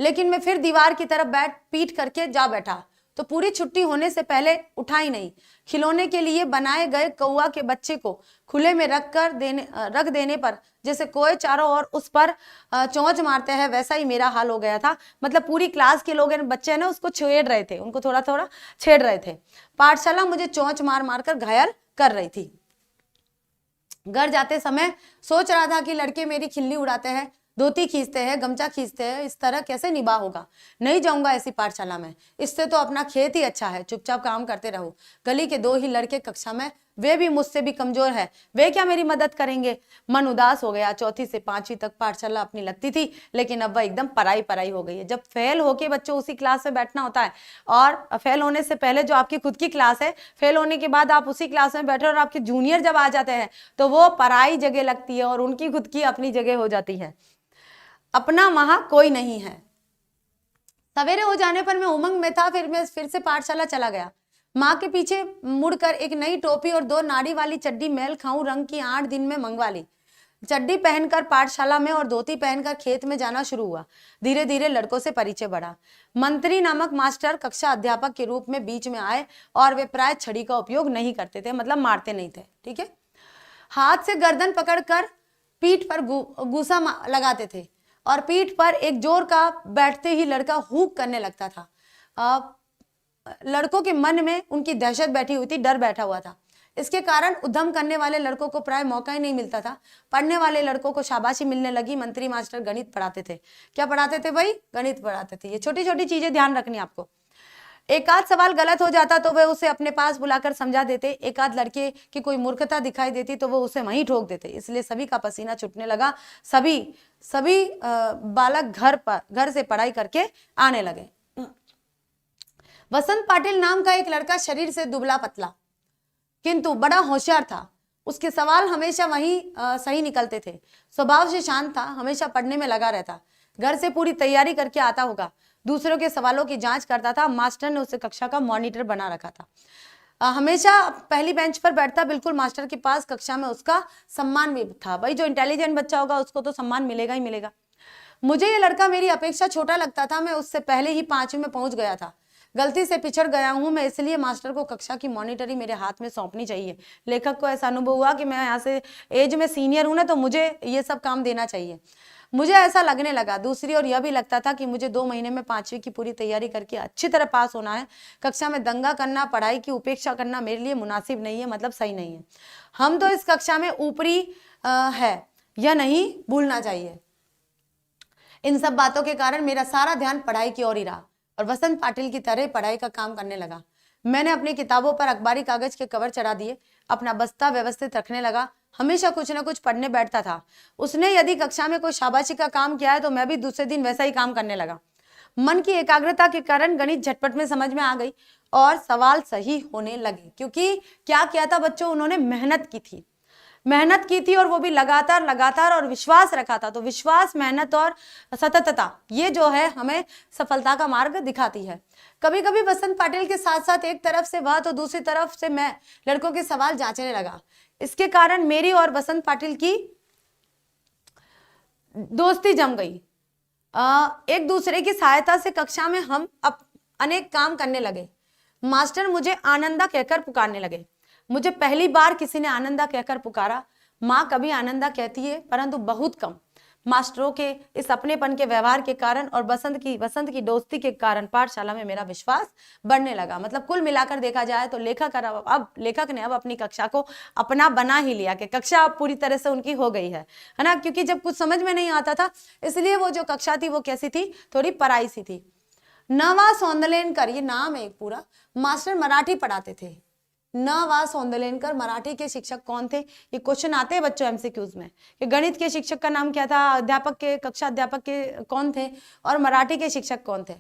लेकिन मैं फिर दीवार की तरफ पीठ करके जा बैठा तो पूरी छुट्टी होने से पहले उठा ही नहीं। खिलौने के लिए बनाए गए कौआ के बच्चे को खुले में रख देने पर जैसे कोई चारों ओर उस पर चोंच मारते हैं, वैसा ही मेरा हाल हो गया था। मतलब पूरी क्लास के लोग बच्चे ना उसको छेड़ रहे थे, उनको थोड़ा थोड़ा छेड़ रहे थे। पाठशाला मुझे चोंच मार मार कर घायल कर रही थी। घर जाते समय सोच रहा था कि लड़के मेरी खिल्ली उड़ाते हैं, धोती खींचते हैं, गमछा खींचते हैं, इस तरह कैसे निभा होगा। नहीं जाऊंगा ऐसी पाठशाला में, इससे तो अपना खेत ही अच्छा है, चुपचाप काम करते रहो। गली के 2 ही लड़के कक्षा में, वे भी मुझसे भी कमजोर है, वे क्या मेरी मदद करेंगे। मन उदास हो गया। 4वीं से 5वीं तक पाठशाला अपनी लगती थी, लेकिन अब वह एकदम पराई पराई हो गई है। जब फेल होके बच्चों उसी क्लास में बैठना होता है और फेल होने से पहले जो आपकी खुद की क्लास है, फेल होने के बाद आप उसी क्लास में बैठे और आपके जूनियर जब आ जाते हैं तो वो पराई जगह लगती है और उनकी खुद की अपनी जगह हो जाती है। अपना वहां कोई नहीं है। सवेरे हो जाने पर मैं उमंग में था। मैं फिर से पाठशाला चला गया। माँ के पीछे मुड़कर एक नई टोपी और 2 नाड़ी वाली चड्डी मेल खाऊं रंग की 8 दिन में मंगवा ली। चड्डी पहनकर पाठशाला में और धोती पहनकर खेत में जाना शुरू हुआ। धीरे धीरे लड़कों से परिचय बढ़ा। मंत्री नामक मास्टर कक्षा अध्यापक के रूप में बीच में आए और वे प्राय छड़ी का उपयोग नहीं करते थे, मतलब मारते नहीं थे। ठीक है। हाथ से गर्दन पकड़कर पीठ पर गुस्सा लगाते थे और पीठ पर एक जोर का बैठते ही लड़का हुक करने लगता था। लड़कों के मन में उनकी दहशत बैठी हुई थी, डर बैठा हुआ था। इसके कारण उद्यम करने वाले लड़कों को प्राय मौका ही नहीं मिलता था। पढ़ने वाले लड़कों को शाबाशी मिलने लगी। मंत्री मास्टर गणित पढ़ाते थे। क्या पढ़ाते थे भाई? गणित पढ़ाते थे। ये छोटी छोटी चीजें ध्यान रखनी आपको। एक आध सवाल गलत हो जाता तो वे उसे अपने पास बुलाकर समझा देते। एक आध लड़के की कोई मूर्खता दिखाई देती तो वो उसे वहीं ठोक देते। इसलिए सभी का पसीना छूटने लगा। सभी बालक घर से पढ़ाई करके आने लगे। वसंत पाटिल नाम का एक लड़का शरीर से दुबला पतला किंतु बड़ा होशियार था। उसके सवाल हमेशा वही सही निकलते थे। स्वभाव से शांत था, हमेशा पढ़ने में लगा रहता। घर से पूरी तैयारी करके आता होगा। दूसरों के सवालों की जांच करता था। मास्टर ने उसे कक्षा का मॉनिटर बना रखा था। हमेशा पहली बेंच पर बैठता। बिल्कुल मास्टर के पास। कक्षा में उसका सम्मान भी था। भाई जो इंटेलिजेंट बच्चा होगा उसको तो सम्मान मिलेगा ही मिलेगा। मुझे ये लड़का मेरी अपेक्षा छोटा लगता था। मैं उससे पहले ही 5वीं में पहुंच गया था। गलती से पिछड़ गया हूं मैं, इसलिए मास्टर को कक्षा की मॉनिटरी मेरे हाथ में सौंपनी चाहिए। लेखक को ऐसा अनुभव हुआ कि मैं यहाँ से एज में सीनियर हूं ना, तो मुझे ये सब काम देना चाहिए। मुझे ऐसा लगने लगा। दूसरी ओर यह भी लगता था कि मुझे 2 महीने में 5वीं की पूरी तैयारी करके अच्छी तरह पास होना है। कक्षा में दंगा करना, पढ़ाई की उपेक्षा करना मेरे लिए मुनासिब नहीं है, मतलब सही नहीं है। हम तो इस कक्षा में ऊपरी है, यह नहीं भूलना चाहिए। इन सब बातों के कारण मेरा सारा ध्यान पढ़ाई की ओर ही रहा और वसंत पाटिल की तरह पढ़ाई का काम करने लगा। मैंने अपनी किताबों पर अखबारी कागज के कवर चढ़ा दिए। अपना बस्ता व्यवस्थित रखने लगा। हमेशा कुछ न कुछ पढ़ने बैठता था। उसने यदि कक्षा में कोई शाबाशी का काम किया है तो मैं भी दूसरे दिन वैसा ही काम करने लगा। मन की एकाग्रता के कारण गणित झटपट में समझ में आ गई और सवाल सही होने लगे। क्योंकि क्या किया था बच्चों, उन्होंने मेहनत की थी और वो भी लगातार और विश्वास रखा था। तो विश्वास, मेहनत और सततता, ये जो है हमें सफलता का मार्ग दिखाती है। कभी कभी वसंत पाटिल के साथ साथ एक तरफ से वह तो दूसरी तरफ से मैं लड़कों के सवाल जांचने लगा। इसके कारण मेरी और वसंत पाटिल की दोस्ती जम गई। एक दूसरे की सहायता से कक्षा में हम अनेक काम करने लगे। मास्टर मुझे आनंदा कहकर पुकारने लगे। मुझे पहली बार किसी ने आनंदा कहकर पुकारा। माँ कभी आनंदा कहती है परंतु बहुत कम। मास्टरों के इस अपनेपन के व्यवहार के कारण और वसंत की दोस्ती के कारण पाठशाला में मेरा विश्वास बढ़ने लगा। मतलब कुल मिलाकर देखा जाए तो लेखक ने अब अपनी कक्षा को अपना बना ही लिया कि कक्षा अब पूरी तरह से उनकी हो गई है ना। क्योंकि जब कुछ समझ में नहीं आता था इसलिए वो जो कक्षा थी वो कैसी थी, थोड़ी पराई सी थी। नवा सौंदलेनकर, ये नाम है एक पूरा, मास्टर मराठी पढ़ाते थे। न सौंदलेनकर मराठी के शिक्षक कौन थे? ये क्वेश्चन आते हैं बच्चों एमसीक्यूज में कि गणित के शिक्षक का नाम क्या था, अध्यापक के कक्षा अध्यापक के कौन थे और मराठी के शिक्षक कौन थे।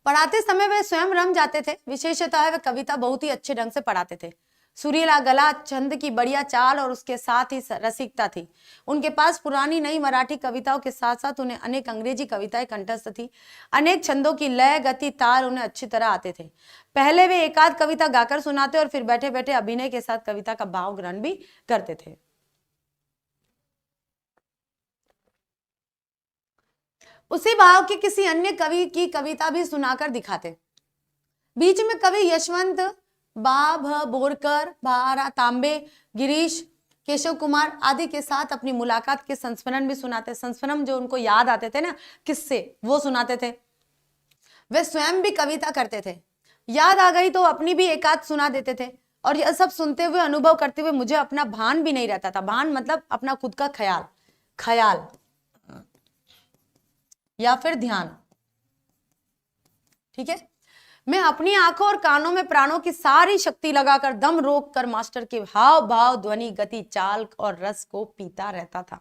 पढ़ाते समय वे स्वयं रम जाते थे, विशेषतः वे कविता बहुत ही अच्छे ढंग से पढ़ाते थे। सुरीला गला, छंद की बढ़िया चाल और उसके साथ ही रसिकता थी। उनके पास पुरानी नई मराठी कविताओं के साथ साथ उन्हें अनेक अंग्रेजी कविताएं कंठस्थ थी। अनेक छंदों की लय, गति, ताल उन्हें अच्छी तरह आते थे। पहले वे एक आध कविता गाकर सुनाते और फिर बैठे बैठे अभिनय के साथ कविता का भाव ग्रहण भी करते थे। उसी भाव के किसी अन्य कवि की कविता भी सुनाकर दिखाते। बीच में कवि यशवंत बोरकर, भारा तांबे, गिरीश, केशव कुमार आदि के साथ अपनी मुलाकात के संस्मरण भी सुनाते। संस्मरण जो उनको याद आते थे ना किससे, वो सुनाते थे। वे स्वयं भी कविता करते थे, याद आ गई तो अपनी भी एक आध सुना देते थे। और यह सब सुनते हुए, अनुभव करते हुए मुझे अपना भान भी नहीं रहता था। भान मतलब अपना खुद का ख्याल या फिर ध्यान, ठीक है। मैं अपनी आंखों और कानों में प्राणों की सारी शक्ति लगाकर दम रोक कर मास्टर के हाव भाव, ध्वनि, गति, चाल और रस को पीता रहता था।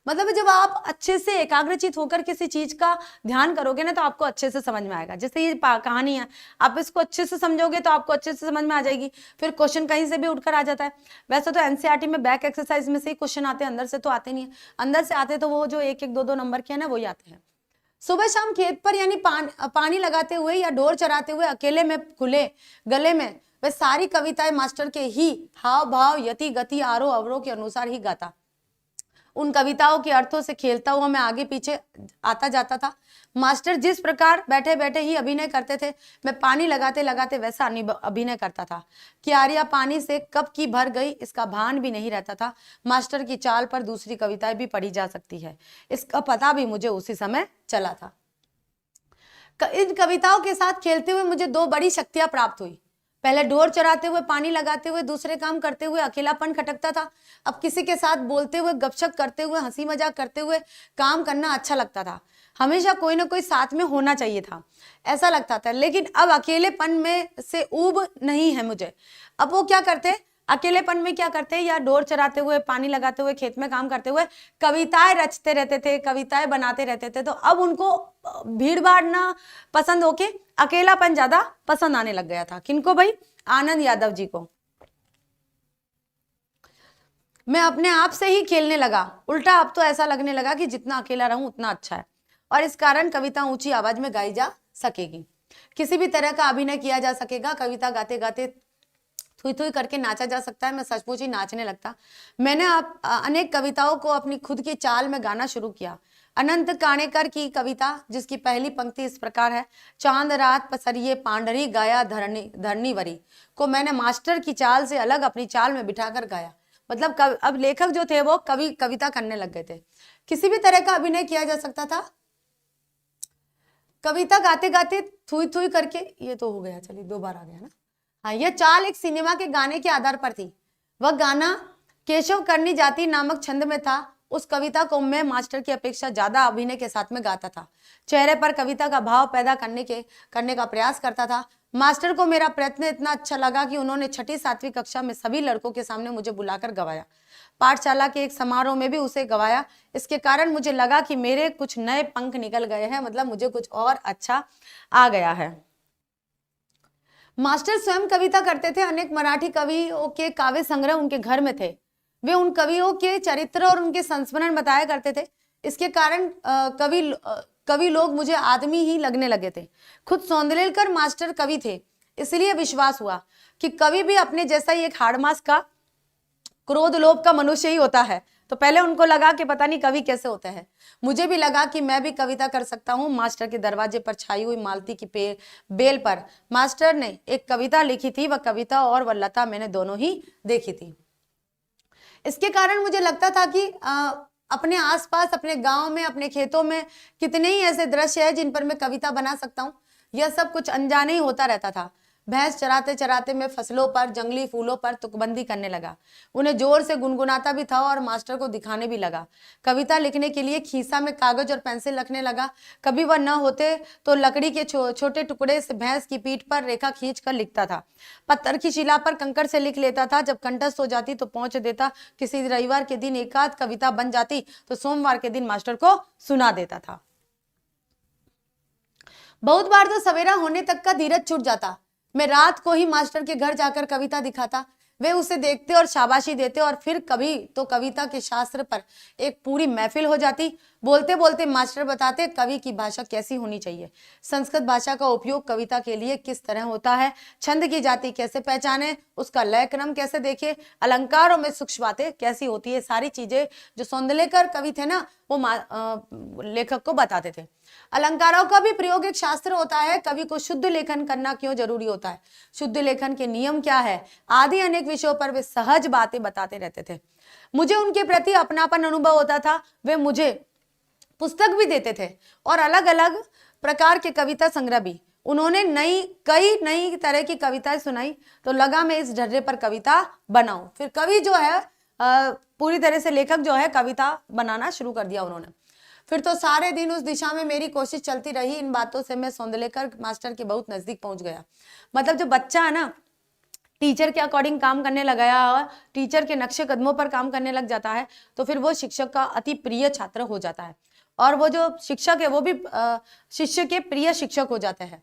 मतलब जब आप अच्छे से एकाग्रचित होकर किसी चीज का ध्यान करोगे ना तो आपको अच्छे से समझ में आएगा। जैसे ये कहानी है, आप इसको अच्छे से समझोगे तो आपको अच्छे से समझ में आ जाएगी। फिर क्वेश्चन कहीं से भी उठकर आ जाता है। वैसे तो एनसीईआरटी में बैक एक्सरसाइज में से ही क्वेश्चन आते हैं, अंदर से तो आते नहीं है। अंदर से आते तो वो जो 1-1, 2-2 नंबर के है ना, वही आते हैं। सुबह शाम खेत पर यानी पानी लगाते हुए या ढोर चराते हुए अकेले में खुले गले में वह सारी कविताएं मास्टर के ही हाव भाव, यति, गति, आरोह अवरोह के अनुसार ही गाता। उन कविताओं के अर्थों से खेलता हुआ मैं आगे पीछे आता जाता था। मास्टर जिस प्रकार बैठे बैठे ही अभिनय करते थे, मैं पानी लगाते लगाते वैसा अभिनय करता था। क्यारियां पानी से कब की भर गई इसका भान भी नहीं रहता था। मास्टर की चाल पर दूसरी कविताएं भी पढ़ी जा सकती है, इसका पता भी मुझे उसी समय चला था। इन कविताओं के साथ खेलते हुए मुझे 2 बड़ी शक्तियां प्राप्त हुई। पहले ढोर चराते हुए, पानी लगाते हुए, दूसरे काम करते हुए अकेलापन खटकता था। अब किसी के साथ बोलते हुए, गपशप करते हुए, हंसी मजाक करते हुए काम करना अच्छा लगता था। हमेशा कोई ना कोई साथ में होना चाहिए था, ऐसा लगता था। लेकिन अब अकेलेपन में से ऊब नहीं है मुझे। अब वो क्या करते, अकेलेपन में क्या करते, या ढोर चराते हुए, पानी लगाते हुए, खेत में काम करते हुए कविताएं रचते रहते थे, कविताएं बनाते रहते थे। तो अब उनको भीड़ भाड़ ना पसंद होके अकेलापन ज्यादा पसंद आने लग गया था। किनको भाई? आनंद यादव जी को। मैं अपने आप से ही खेलने लगा। उल्टा अब तो ऐसा लगने लगा कि जितना अकेला रहूं उतना अच्छा है, और इस कारण कविता ऊंची आवाज में गाई जा सकेगी, किसी भी तरह का अभिनय किया जा सकेगा, कविता गाते गाते थुई थुई करके नाचा जा सकता है। मैं सचमुच ही नाचने लगता। मैंने अनेक कविताओं को अपनी खुद की चाल में गाना शुरू किया। अनंत काणेकर की कविता, जिसकी पहली पंक्ति इस प्रकार है, चांद रात पसरिए पांडरी गाया धरणीवरी, को मैंने मास्टर की चाल से अलग अपनी चाल में बिठाकर गाया। मतलब अब लेखक जो थे वो कविता करने लग गए थे। किसी भी तरह का अभिनय किया जा सकता था। कविता गाते गाते थुई थुई करके, ये तो हो गया, चलिए 2 बार आ गया ना। हाँ, यह चाल एक सिनेमा के गाने के आधार पर थी। वह गाना केशव करनी जाति नामक छंद में था। उस कविता को मैं मास्टर की अपेक्षा ज्यादा अभिनय के साथ में गाता था। चेहरे पर कविता का भाव पैदा करने का प्रयास करता था। मास्टर को मेरा प्रयत्न इतना अच्छा लगा कि उन्होंने 6ठी 7वीं कक्षा में सभी लड़कों के सामने मुझे बुलाकर गवाया। पाठशाला के एक समारोह में भी उसे गवाया। इसके कारण मुझे लगा कि मेरे कुछ नए पंख निकल गए हैं, मतलब मुझे कुछ और अच्छा आ गया है। मास्टर स्वयं कविता करते थे। अनेक मराठी कवियों के काव्य संग्रह उनके घर में थे। वे उन कवियों के चरित्र और उनके संस्मरण बताया करते थे। इसके कारण कवि लोग मुझे आदमी ही लगने लगे थे। खुद सौंदलेकर मास्टर कवि थे, इसलिए विश्वास हुआ कि कवि भी अपने जैसा ही एक हाड़मास का, क्रोध लोभ का मनुष्य ही होता है। तो पहले उनको लगा कि पता नहीं कवि कैसे होते हैं। मुझे भी लगा कि मैं भी कविता कर सकता हूँ। मास्टर के दरवाजे पर छाई हुई मालती की बेल पर मास्टर ने एक कविता लिखी थी। वह कविता और वह लता मैंने दोनों ही देखी थी। इसके कारण मुझे लगता था कि अपने आसपास, अपने गांव में, अपने खेतों में कितने ही ऐसे दृश्य हैं जिन पर मैं कविता बना सकता हूँ। यह सब कुछ अनजाने ही होता रहता था। भैंस चराते चराते मैं फसलों पर, जंगली फूलों पर तुकबंदी करने लगा। उन्हें जोर से गुनगुनाता भी था और मास्टर को दिखाने भी लगा। कविता लिखने के लिए खीसा में कागज और पेंसिल रखने लगा। कभी वह न होते तो लकड़ी के छोटे टुकड़े से भैंस की पीठ पर रेखा खींच कर लिखता था। पत्थर की शिला पर कंकड़ से लिख लेता था। जब कंठस्थ हो जाती तो पहुंच देता। किसी रविवार के दिन एक आध कविता बन जाती तो सोमवार के दिन मास्टर को सुना देता था। बहुत बार तो सवेरा होने तक का धीरज छूट जाता। मैं रात को ही मास्टर के घर जाकर कविता दिखाता। वे उसे देखते और शाबाशी देते और फिर कभी तो कविता के शास्त्र पर एक पूरी महफिल हो जाती। बोलते बोलते मास्टर बताते कवि की भाषा कैसी होनी चाहिए, संस्कृत भाषा का उपयोग कविता के लिए किस तरह होता है, छंद की जाति कैसे पहचाने, उसका लय क्रम कैसे देखे, अलंकारों में सूक्ष्म बातें कैसी होती है। सारी चीजें जो सौंदर्यकर कवि थे ना वो लेखक को बताते थे। अलंकारों का भी प्रयोग एक शास्त्र होता है। कवि को शुद्ध लेखन करना क्यों जरूरी होता है, शुद्ध लेखन के नियम क्या है, आदि अनेक विषयों पर वे सहज बातें बताते रहते थे। मुझे उनके प्रति अपनापन अनुभव होता था। वे मुझे पुस्तक भी देते थे और अलग अलग प्रकार के कविता संग्रह भी। उन्होंने कई नई तरह की कविताएं सुनाई तो लगा मैं इस ढर्रे पर कविता बनाऊं। फिर कवि जो है पूरी तरह से लेखक जो है कविता बनाना शुरू कर दिया उन्होंने। फिर तो सारे दिन उस दिशा में मेरी कोशिश चलती रही। इन बातों से मैं सौंदर्यकर मास्टर के बहुत नजदीक पहुंच गया। मतलब जो बच्चा है ना टीचर के अकॉर्डिंग काम करने लगाया और टीचर के नक्शे कदमों पर काम करने लग जाता है तो फिर वो शिक्षक का अति प्रिय छात्र हो जाता है और वो जो शिक्षक है वो भी शिष्य के प्रिय शिक्षक हो जाते हैं।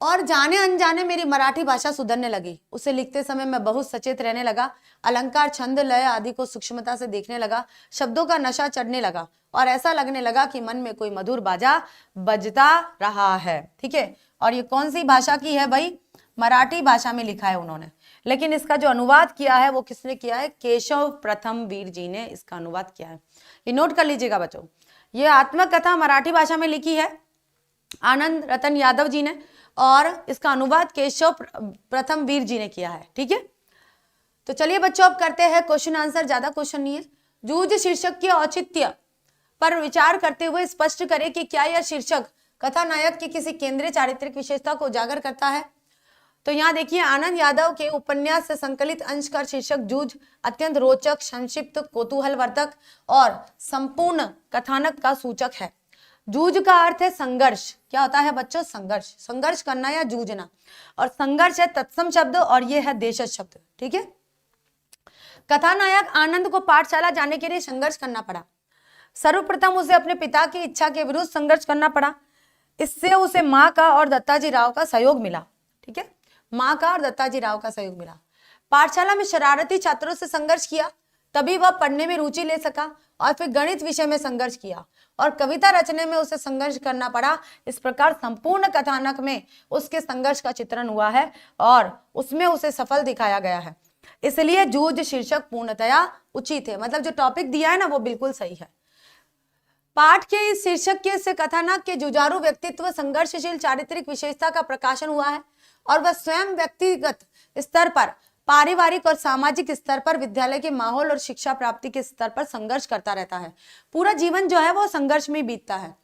और जाने अनजाने मेरी मराठी भाषा सुधरने लगी। उसे लिखते समय मैं बहुत सचेत रहने लगा। अलंकार, छंद, लय आदि को सूक्ष्मता से देखने लगा। शब्दों का नशा चढ़ने लगा और ऐसा लगने लगा कि मन में कोई मधुर बाजा बजता रहा है। ठीक है, और ये कौन सी भाषा की है भाई, मराठी भाषा में लिखा है उन्होंने। लेकिन इसका जो अनुवाद किया है वो किसने किया है, केशव प्रथम वीर जी ने इसका अनुवाद किया है। ये नोट कर लीजिएगा बच्चों। ये आत्मकथा मराठी भाषा में लिखी है आनंद रतन यादव जी ने और इसका अनुवाद केशव प्रथम वीर जी ने किया है। ठीक है, तो चलिए बच्चों अब करते हैं क्वेश्चन आंसर। ज्यादा क्वेश्चन नहीं है। जूझ शीर्षक के औचित्य पर विचार करते हुए स्पष्ट करें कि क्या यह शीर्षक कथानायक की किसी केंद्रीय चारित्रिक विशेषता को उजागर करता है। तो यहाँ देखिए आनंद यादव के उपन्यास से संकलित अंश का शीर्षक जूझ अत्यंत रोचक, संक्षिप्त, कौतूहलवर्धक और संपूर्ण कथानक का सूचक है। जूझ का अर्थ है संघर्ष। क्या होता है बच्चों, संघर्ष, संघर्ष करना या जूझना। और संघर्ष है तत्सम शब्द और ये है देशज शब्द। ठीक है, कथानायक आनंद को पाठशाला जाने के लिए संघर्ष करना पड़ा। सर्वप्रथम उसे अपने पिता की इच्छा के विरुद्ध संघर्ष करना पड़ा। इससे उसे माँ का और दत्ताजी राव का सहयोग मिला। ठीक है, माँ का और दत्ताजी राव का सहयोग मिला। पाठशाला में शरारती छात्रों से संघर्ष किया, तभी वह पढ़ने में रुचि ले सका। और फिर गणित विषय में संघर्ष किया और कविता रचने में उसे संघर्ष करना पड़ा। इस प्रकार संपूर्ण कथानक में उसके संघर्ष का चित्रण हुआ है और उसमें उसे सफल दिखाया गया है। इसलिए जूझ शीर्षक पूर्णतया उचित है। मतलब जो टॉपिक दिया है ना वो बिल्कुल सही है। पाठ के इस शीर्षक के से कथानक के जुझारू व्यक्तित्व, संघर्षशील चारित्रिक विशेषता का प्रकाशन हुआ है और वह स्वयं व्यक्तिगत स्तर पर, पारिवारिक और सामाजिक स्तर पर, विद्यालय के माहौल और शिक्षा प्राप्ति के स्तर पर संघर्ष करता रहता है। पूरा जीवन जो है वो संघर्ष में बीतता है।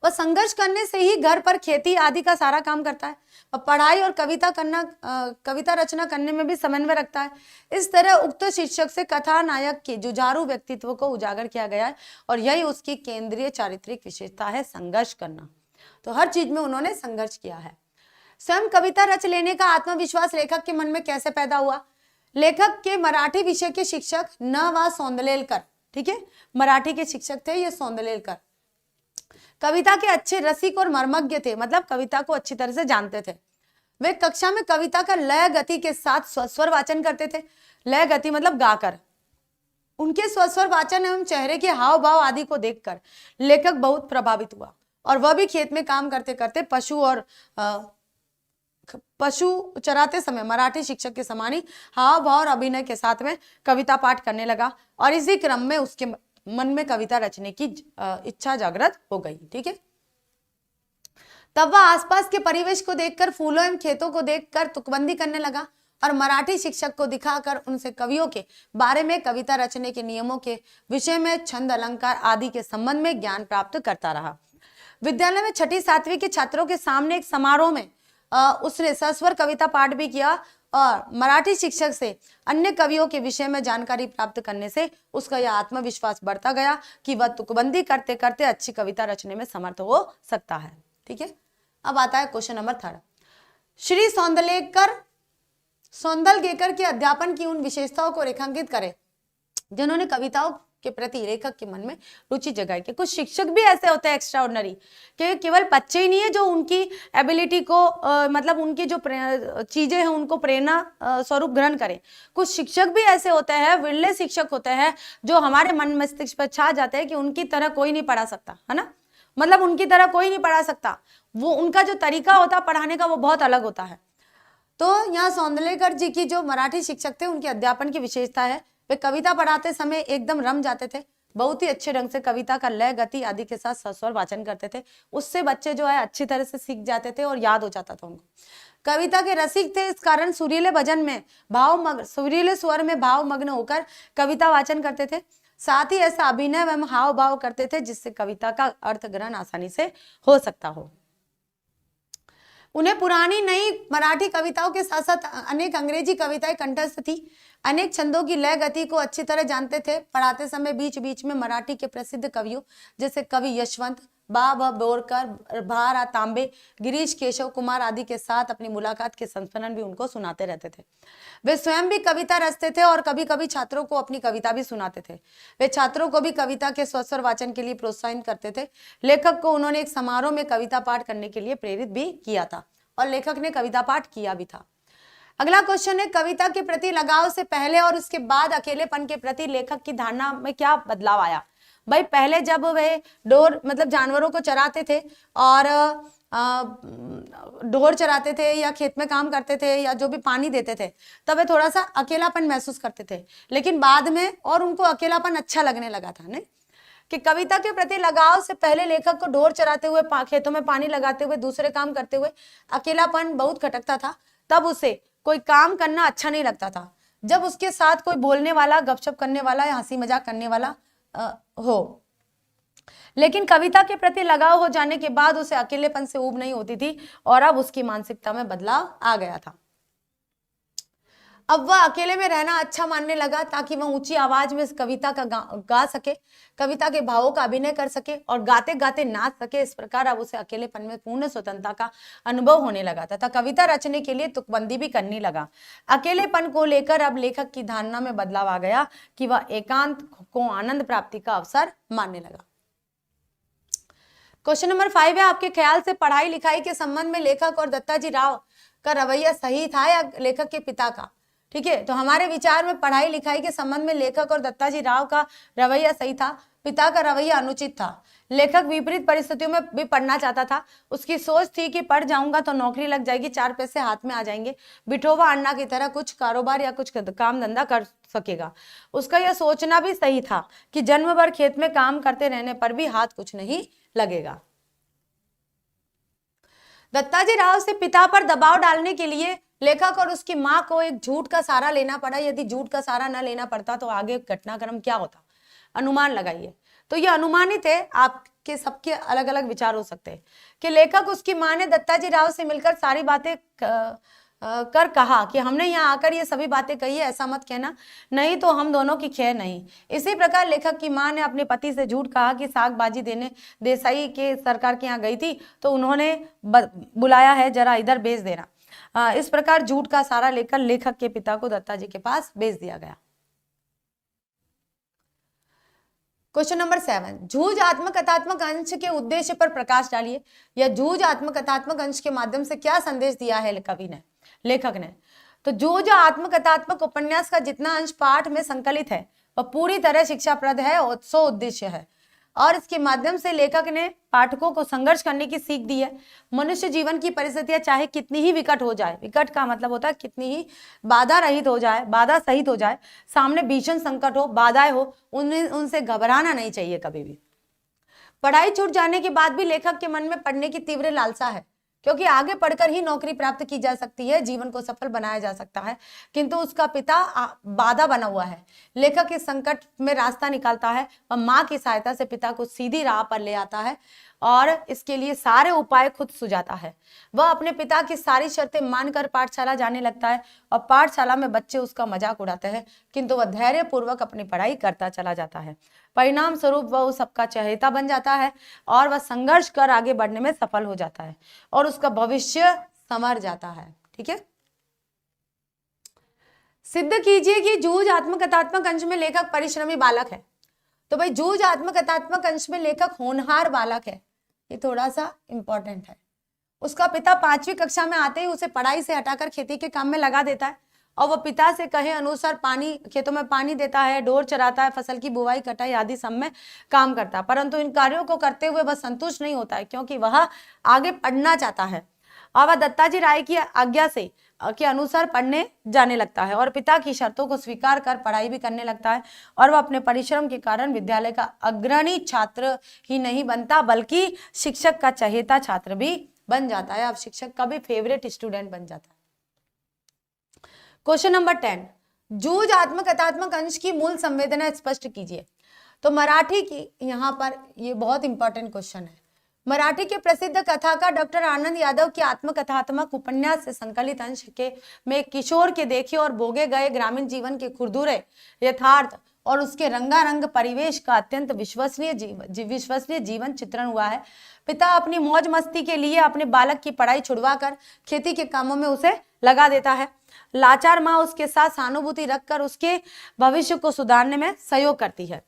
वह संघर्ष करने से ही घर पर खेती आदि का सारा काम करता है। वह पढ़ाई और कविता रचना करने में भी समन्वय रखता है। इस तरह उक्त शीर्षक से कथानायक के जुझारू व्यक्तित्व को उजागर किया गया है और यही उसकी केंद्रीय चारित्रिक विशेषता है, संघर्ष करना। तो हर चीज में उन्होंने संघर्ष किया है। स्वयं कविता रच लेने का आत्मविश्वास लेखक के मन में कैसे पैदा हुआ। लेखक के मराठी विषय के शिक्षक न वा सौंदलेलकर, ठीक है, मराठी के शिक्षक थे ये सौंदलेलकर, कविता के अच्छे रसिक और मर्मज्ञ थे। मतलब कविता को अच्छी तरह से जानते थे। वे कक्षा में कविता का लय गति के साथ स्वस्वर वाचन करते थे। लय गति मतलब गाकर। उनके स्वस्वर वाचन एवं चेहरे के हाव भाव आदि को देखकर लेखक बहुत प्रभावित हुआ और वह भी खेत में काम करते करते पशु चराते समय मराठी शिक्षक के समान ही हाव भाव और अभिनय के साथ में कविता पाठ करने लगा और इसी क्रम में उसके मन में कविता रचने की इच्छा जागृत हो गई। ठीक है, तब वह आसपास के परिवेश को देखकर, फूलों एवं खेतों को देखकर तुकबंदी करने लगा और मराठी शिक्षक को दिखाकर उनसे कवियों के बारे में, कविता रचने के नियमों के विषय में, छंद, अलंकार आदि के संबंध में ज्ञान प्राप्त करता रहा। विद्यालय में छठी सातवीं के छात्रों के सामने एक समारोह में उसने सस्वर कविता पाठ भी किया और मराठी शिक्षक से अन्य कवियों के विषय में जानकारी प्राप्त करने से उसका यह आत्मविश्वास बढ़ता गया कि वह तुकबंदी करते करते अच्छी कविता रचने में समर्थ हो सकता है। ठीक है, अब आता है क्वेश्चन नंबर 3। श्री सौंदलगेकर के अध्यापन की उन विशेषताओं को रेखांकित करें जिन्होंने कविताओं के प्रति लेखक के मन में रुचि जगाई। कि कुछ शिक्षक भी ऐसे होते हैं एक्स्ट्राऑर्डिनरी कि केवल बच्चे ही नहीं है जो उनकी एबिलिटी को मतलब उनकी जो चीजें हैं उनको प्रेरणा स्वरूप ग्रहण करें। कुछ शिक्षक भी ऐसे होते हैं, विरले शिक्षक होते हैं जो हमारे मन मस्तिष्क पर छा जाते हैं कि उनकी तरह कोई नहीं पढ़ा सकता, है ना, मतलब उनकी तरह कोई नहीं पढ़ा सकता। वो उनका जो तरीका होता है पढ़ाने का वो बहुत अलग होता है। तो यहाँ सौंदलेकर जी की जो मराठी शिक्षक थे उनके अध्यापन की विशेषता है वे कविता पढ़ाते समय एकदम रम जाते थे, बहुत ही अच्छे ढंग से कविता का लय गति आदि के साथ सस्वर वाचन करते थे। उससे बच्चे जो है अच्छी तरह से सीख जाते थे और याद हो जाता था उनको। कविता के रसिक थे, इस कारण सुरीले भजन में सुरीले स्वर में भाव मग्न होकर कविता वाचन करते थे। साथ ही ऐसा अभिनय एवं हाव भाव करते थे जिससे कविता का अर्थ ग्रहण आसानी से हो सकता हो। उन्हें पुरानी नई मराठी कविताओं के साथ साथ अनेक अंग्रेजी कविताएं कंठस्थ थी। अनेक छंदों की लय गति को अच्छी तरह जानते थे। पढ़ाते समय बीच बीच में मराठी के प्रसिद्ध कवियों जैसे कवि यशवंत, बा बोरकर, भा तांबे, गिरीश केशव कुमार आदि के साथ अपनी मुलाकात के संस्मरण भी उनको सुनाते रहते थे। वे स्वयं भी कविता रचते थे और कभी कभी छात्रों को अपनी कविता भी सुनाते थे। वे छात्रों को भी कविता के स्वस्वर वाचन के लिए प्रोत्साहित करते थे। लेखक को उन्होंने एक समारोह में कविता पाठ करने के लिए प्रेरित भी किया था और लेखक ने कविता पाठ किया भी था। अगला क्वेश्चन है, कविता के प्रति लगाव से पहले और उसके बाद अकेलेपन के प्रति लेखक की धारणा में क्या बदलाव आया। भाई पहले जब वे ढोर मतलब जानवरों को चराते थे और ढोर चराते थे या खेत में काम करते थे या जो भी पानी देते थे तब वे थोड़ा सा अकेलापन महसूस करते थे, लेकिन बाद में और उनको अकेलापन अच्छा लगने लगा था। नहीं कि कविता के प्रति लगाव से पहले लेखक को ढोर चराते हुए, खेतों में पानी लगाते हुए, दूसरे काम करते हुए अकेलापन बहुत खटकता था। तब उसे कोई काम करना अच्छा नहीं लगता था जब उसके साथ कोई बोलने वाला, गपशप करने वाला या हंसी मजाक करने वाला हो। लेकिन कविता के प्रति लगाव हो जाने के बाद उसे अकेलेपन से ऊब नहीं होती थी और अब उसकी मानसिकता में बदलाव आ गया था। अब वह अकेले में रहना अच्छा मानने लगा ताकि वह ऊंची आवाज में इस कविता का गा सके, कविता के भावों का अभिनय कर सके और गाते गाते नाच सके। इस प्रकार अब उसे अकेलेपन में पूर्ण स्वतंत्रता का अनुभव होने लगा तथा कविता रचने के लिए तुकबंदी भी करने लगा। अकेलेपन को लेकर अब लेखक की धारणा में बदलाव आ गया कि वह एकांत को आनंद प्राप्ति का अवसर मानने लगा। क्वेश्चन नंबर 5 है, आपके ख्याल से पढ़ाई लिखाई के संबंध में लेखक और दत्ताजी राव का रवैया सही था या लेखक के पिता का। ठीक है, तो हमारे विचार में पढ़ाई लिखाई के संबंध में लेखक और दत्ताजी राव का रवैया सही था, पिता का रवैया अनुचित था। लेखक विपरीत परिस्थितियों में भी पढ़ना चाहता था। उसकी सोच थी कि पढ़ जाऊंगा तो नौकरी लग जाएगी, 4 पैसे हाथ में आ जाएंगे, बिठोबा अन्ना की तरह कुछ कारोबार या कुछ काम धंधा कर सकेगा। उसका यह सोचना भी सही था कि जन्म भर खेत में काम करते रहने पर भी हाथ कुछ नहीं लगेगा। दत्ताजी राव से पिता पर दबाव डालने के लिए लेखक और उसकी मां को एक झूठ का सहारा लेना पड़ा। यदि झूठ का सहारा न लेना पड़ता तो आगे घटनाक्रम क्या होता, अनुमान लगाइए। तो ये अनुमानित है, आपके सबके अलग अलग विचार हो सकते हैं कि लेखक उसकी मां ने दत्ताजी राव से मिलकर सारी बातें कर कहा कि हमने यहाँ आकर ये सभी बातें कही है, ऐसा मत कहना, नहीं तो हम दोनों की खैर नहीं। इसी प्रकार लेखक की मां ने अपने पति से झूठ कहा कि साग बाजी देने देसाई के सरकार के यहाँ गई थी तो उन्होंने बुलाया है, जरा इधर भेज देना। इस प्रकार झूठ का सहारा लेकर लेखक के पिता को दत्ताजी के पास भेज दिया गया। क्वेश्चन नंबर 7, जूझ आत्मकथात्मक अंश के उद्देश्य पर प्रकाश डालिए। यह जूझ आत्मकथात्मक अंश के माध्यम से क्या संदेश दिया है कवि ने, लेखक ने। तो जूझ आत्मकथात्मक उपन्यास का जितना अंश पाठ में संकलित है वह पूरी तरह शिक्षाप्रद है और सो उद्देश्य है और इसके माध्यम से लेखक ने पाठकों को संघर्ष करने की सीख दी है। मनुष्य जीवन की परिस्थितियां चाहे कितनी ही विकट हो जाए, विकट का मतलब होता है कितनी ही बाधा रहित हो जाए, बाधा सहित हो जाए, सामने भीषण संकट हो, बाधाएं हो, उनसे घबराना नहीं चाहिए कभी भी। पढ़ाई छूट जाने के बाद भी लेखक के मन में पढ़ने की तीव्र लालसा है क्योंकि आगे पढ़कर ही नौकरी प्राप्त की जा सकती है, जीवन को सफल बनाया जा सकता है, किंतु उसका पिता बाधा बना हुआ है। लेखक इस संकट में रास्ता निकालता है और माँ की सहायता से पिता को सीधी राह पर ले आता है और इसके लिए सारे उपाय खुद सुझाता है। वह अपने पिता की सारी शर्तें मानकर पाठशाला जाने लगता है और पाठशाला में बच्चे उसका मजाक उड़ाते हैं, किंतु वह धैर्य पूर्वक अपनी पढ़ाई करता चला जाता है। परिणाम स्वरूप वह सबका चहेता बन जाता है और वह संघर्ष कर आगे बढ़ने में सफल हो जाता है और उसका भविष्य संवर जाता है। ठीक है, सिद्ध कीजिए कि जूझ आत्मकथात्मक अंश में लेखक परिश्रमी बालक है। तो भाई जूझ आत्मकथात्मक अंश में लेखक होनहार बालक है, ये थोड़ा सा इंपॉर्टेंट है। उसका पिता 5वीं कक्षा में आते ही उसे पढ़ाई से हटाकर खेती के काम में लगा देता है और वह पिता से कहे अनुसार खेतों में पानी देता है, ढोर चराता है, फसल की बुवाई कटाई आदि सब में काम करता है। परंतु इन कार्यों को करते हुए वह संतुष्ट नहीं होता है, क्योंकि वह आगे पढ़ना चाहता है और वह दत्ताजी राय की आज्ञा से के अनुसार पढ़ने जाने लगता है और पिता की शर्तों को स्वीकार कर पढ़ाई भी करने लगता है और वह अपने परिश्रम के कारण विद्यालय का अग्रणी छात्र ही नहीं बनता, बल्कि शिक्षक का चहेता छात्र भी बन जाता है। अब शिक्षक का भी फेवरेट स्टूडेंट बन जाता है। क्वेश्चन नंबर 10, जूझ आत्मकथात्मक अंश की मूल संवेदना स्पष्ट कीजिए। तो मराठी की यहाँ पर ये बहुत इंपॉर्टेंट क्वेश्चन है। मराठी के प्रसिद्ध कथाकार डॉक्टर आनंद यादव की आत्मकथात्मक उपन्यास से संकलित अंश के में किशोर के देखे और भोगे गए ग्रामीण जीवन के खुरदुरे यथार्थ और उसके रंगारंग परिवेश का अत्यंत विश्वसनीय जीवन चित्रण हुआ है। पिता अपनी मौज मस्ती के लिए अपने बालक की पढ़ाई छुड़वाकर खेती के कामों में उसे लगा देता है। लाचार माँ उसके साथ सहानुभूति रखकर उसके भविष्य को सुधारने में सहयोग करती है।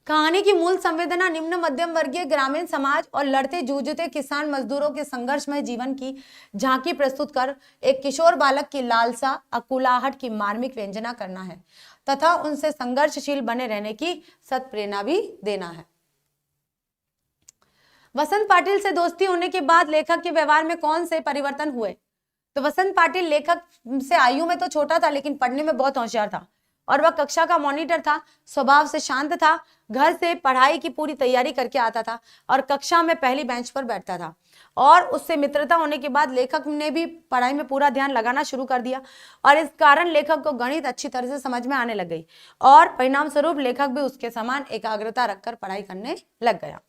कहानी की मूल संवेदना निम्न मध्यम वर्गीय ग्रामीण समाज और लड़ते जूझते किसान मजदूरों के संघर्षमय जीवन की झांकी प्रस्तुत कर एक किशोर बालक की लालसा अकुलाहट की मार्मिक व्यंजना करना है तथा उनसे संघर्षशील बने रहने की सत प्रेरणा भी देना है। वसंत पाटिल से दोस्ती होने के बाद लेखक के व्यवहार में कौन से परिवर्तन हुए? तो वसंत पाटिल लेखक से आयु में तो छोटा था, लेकिन पढ़ने में बहुत होशियार था और वह कक्षा का मॉनिटर था। स्वभाव से शांत था, घर से पढ़ाई की पूरी तैयारी करके आता था और कक्षा में पहली बेंच पर बैठता था। और उससे मित्रता होने के बाद लेखक ने भी पढ़ाई में पूरा ध्यान लगाना शुरू कर दिया और इस कारण लेखक को गणित अच्छी तरह से समझ में आने लग गई और परिणाम स्वरूप लेखक भी उसके समान एकाग्रता रखकर पढ़ाई करने लग गया।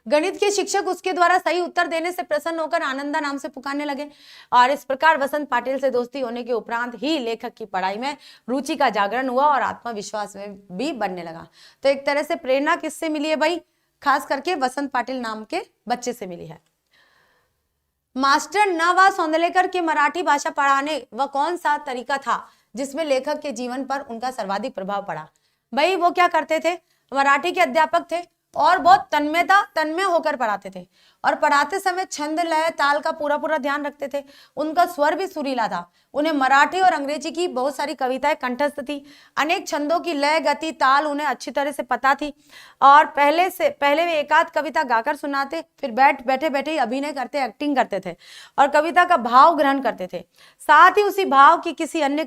गणित के शिक्षक उसके द्वारा सही उत्तर देने से प्रसन्न होकर आनंदा नाम से पुकारने लगे और इस प्रकार वसंत पाटिल से दोस्ती होने के उपरांत ही लेखक की पढ़ाई में रुचि का जागरण हुआ और आत्मविश्वास में भी बढ़ने लगा। तो एक तरह से प्रेरणा किससे मिली है भाई? खास करके वसंत पाटिल नाम के बच्चे से मिली है। मास्टर न सौंदलेकर के मराठी भाषा पढ़ाने वह कौन सा तरीका था जिसमें लेखक के जीवन पर उनका सर्वाधिक प्रभाव पड़ा? भाई वो क्या करते थे, मराठी के अध्यापक थे और बहुत तन्मय होकर पढ़ाते थे और पढ़ाते समय छंद लय ताल का पूरा ध्यान रखते थे। उनका स्वर भी सुरीला था। उन्हें मराठी और अंग्रेजी की बहुत सारी कविताएं कंठस्थ थी। अनेक छंदों की लय गति ताल उन्हें अच्छी तरह से पता थी और पहले वे एकाध कविता गाकर सुनाते, फिर बैठे ही अभिनय करते, एक्टिंग करते थे और कविता का भाव ग्रहण करते थे। साथ ही उसी भाव की किसी अन्य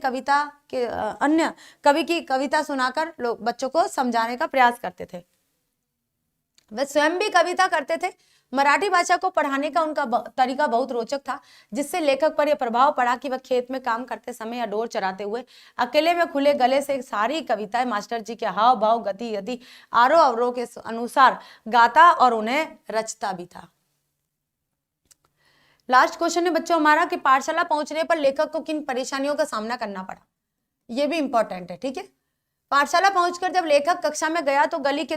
कवि की कविता सुनाकर लोग बच्चों को समझाने का प्रयास करते थे। वे स्वयं भी कविता करते थे। मराठी भाषा को पढ़ाने का उनका तरीका बहुत रोचक था, जिससे लेखक पर यह प्रभाव पड़ा कि वह खेत में काम करते समय या ढोर चराते हुए अकेले में खुले गले से सारी कविताएं मास्टर जी के हाव भाव गति आरोह अवरोह के अनुसार गाता और उन्हें रचता भी था। लास्ट क्वेश्चन है बच्चों हमारा कि पाठशाला पहुंचने पर लेखक को किन परेशानियों का सामना करना पड़ा? यह भी इंपॉर्टेंट है। ठीक है, पाठशाला पहुंचकर जब लेखक कक्षा में गया तो गली के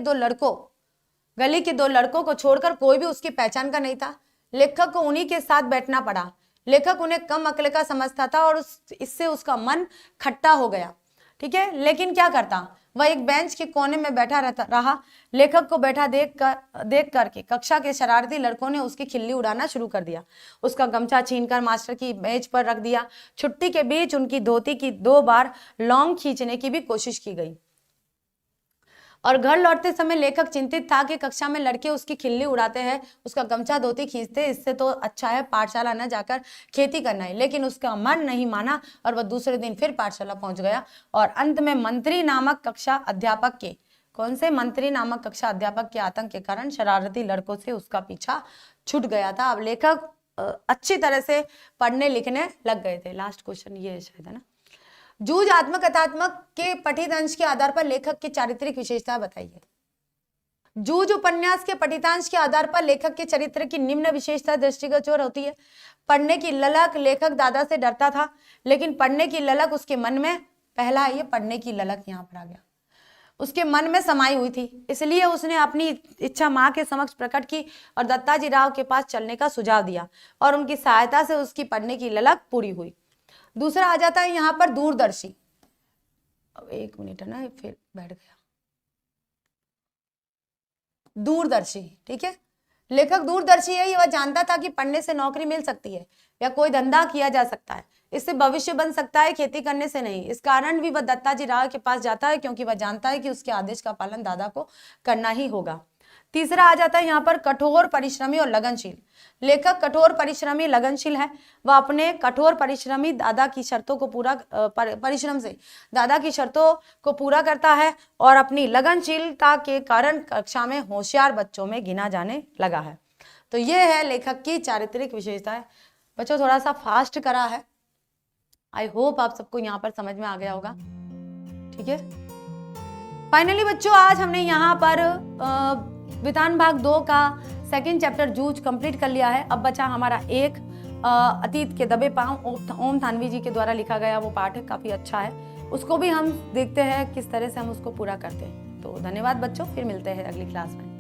दो लड़कों को छोड़कर कोई भी उसकी पहचान का नहीं था। लेखक को उन्हीं के साथ बैठना पड़ा। लेखक उन्हें कम अक्ल का समझता था और इससे उसका मन खट्टा हो गया। ठीक है, लेकिन क्या करता, वह एक बेंच के कोने में बैठा रहा। लेखक को बैठा देख करके कक्षा के शरारती लड़कों ने उसकी खिल्ली उड़ाना शुरू कर दिया। उसका गमछा छीनकर मास्टर की मेज पर रख दिया। छुट्टी के बीच उनकी धोती की 2 बार लॉन्ग खींचने की भी कोशिश की गई और घर लौटते समय लेखक चिंतित था कि कक्षा में लड़के उसकी खिल्ली उड़ाते हैं, उसका गमछा धोती खींचते, इससे तो अच्छा है पाठशाला न जाकर खेती करना है। लेकिन उसका मन नहीं माना और वह दूसरे दिन फिर पाठशाला पहुंच गया और अंत में मंत्री नामक कक्षा अध्यापक के आतंक के कारण शरारती लड़कों से उसका पीछा छूट गया था। अब लेखक अच्छी तरह से पढ़ने लिखने लग गए थे। लास्ट क्वेश्चन ये शायद है ना। जूझ आत्मकथात्मक के पठित अंश के आधार पर लेखक की चारित्रिक विशेषता बताइए। जूझ उपन्यास के पठितांश के आधार पर लेखक के चरित्र की निम्न विशेषता दृष्टिगोचर होती है। पढ़ने की ललक, लेखक दादा से डरता था, लेकिन पढ़ने की ललक उसके मन में, पहला है ये पढ़ने की ललक, यहाँ पर आ गया, उसके मन में समाई हुई थी, इसलिए उसने अपनी इच्छा माँ के समक्ष प्रकट की और दत्ताजी राव के पास चलने का सुझाव दिया और उनकी सहायता से उसकी पढ़ने की ललक पूरी हुई। दूसरा आ जाता है यहाँ पर दूरदर्शी। अब एक मिनट है ना, फिर बैठ गया। दूरदर्शी, ठीक है, लेखक दूरदर्शी है, वह जानता था कि पढ़ने से नौकरी मिल सकती है या कोई धंधा किया जा सकता है, इससे भविष्य बन सकता है, खेती करने से नहीं। इस कारण भी वह दत्ताजी राव के पास जाता है, क्योंकि वह जानता है कि उसके आदेश का पालन दादा को करना ही होगा। तीसरा आ जाता है यहाँ पर कठोर परिश्रमी और लगनशील। लेखक कठोर परिश्रमी लगनशील है, वह अपने कठोर परिश्रमी दादा की शर्तों को पूरा परिश्रम से दादा की शर्तों को पूरा करता है और अपनी लगनशीलता के कारण कक्षा में होशियार बच्चों में गिना जाने लगा है। तो ये है लेखक की चारित्रिक विशेषताएं। बच्चों थोड़ा सा फास्ट करा है, आई होप आप सबको यहाँ पर समझ में आ गया होगा, ठीक है। फाइनली बच्चों आज हमने यहाँ पर विधान भाग 2 का सेकंड चैप्टर जूझ कंप्लीट कर लिया है। अब बचा हमारा एक अतीत के दबे पांव, ओम थानवी जी के द्वारा लिखा गया वो पाठ है, काफी अच्छा है, उसको भी हम देखते हैं किस तरह से हम उसको पूरा करते हैं। तो धन्यवाद बच्चों, फिर मिलते हैं अगली क्लास में।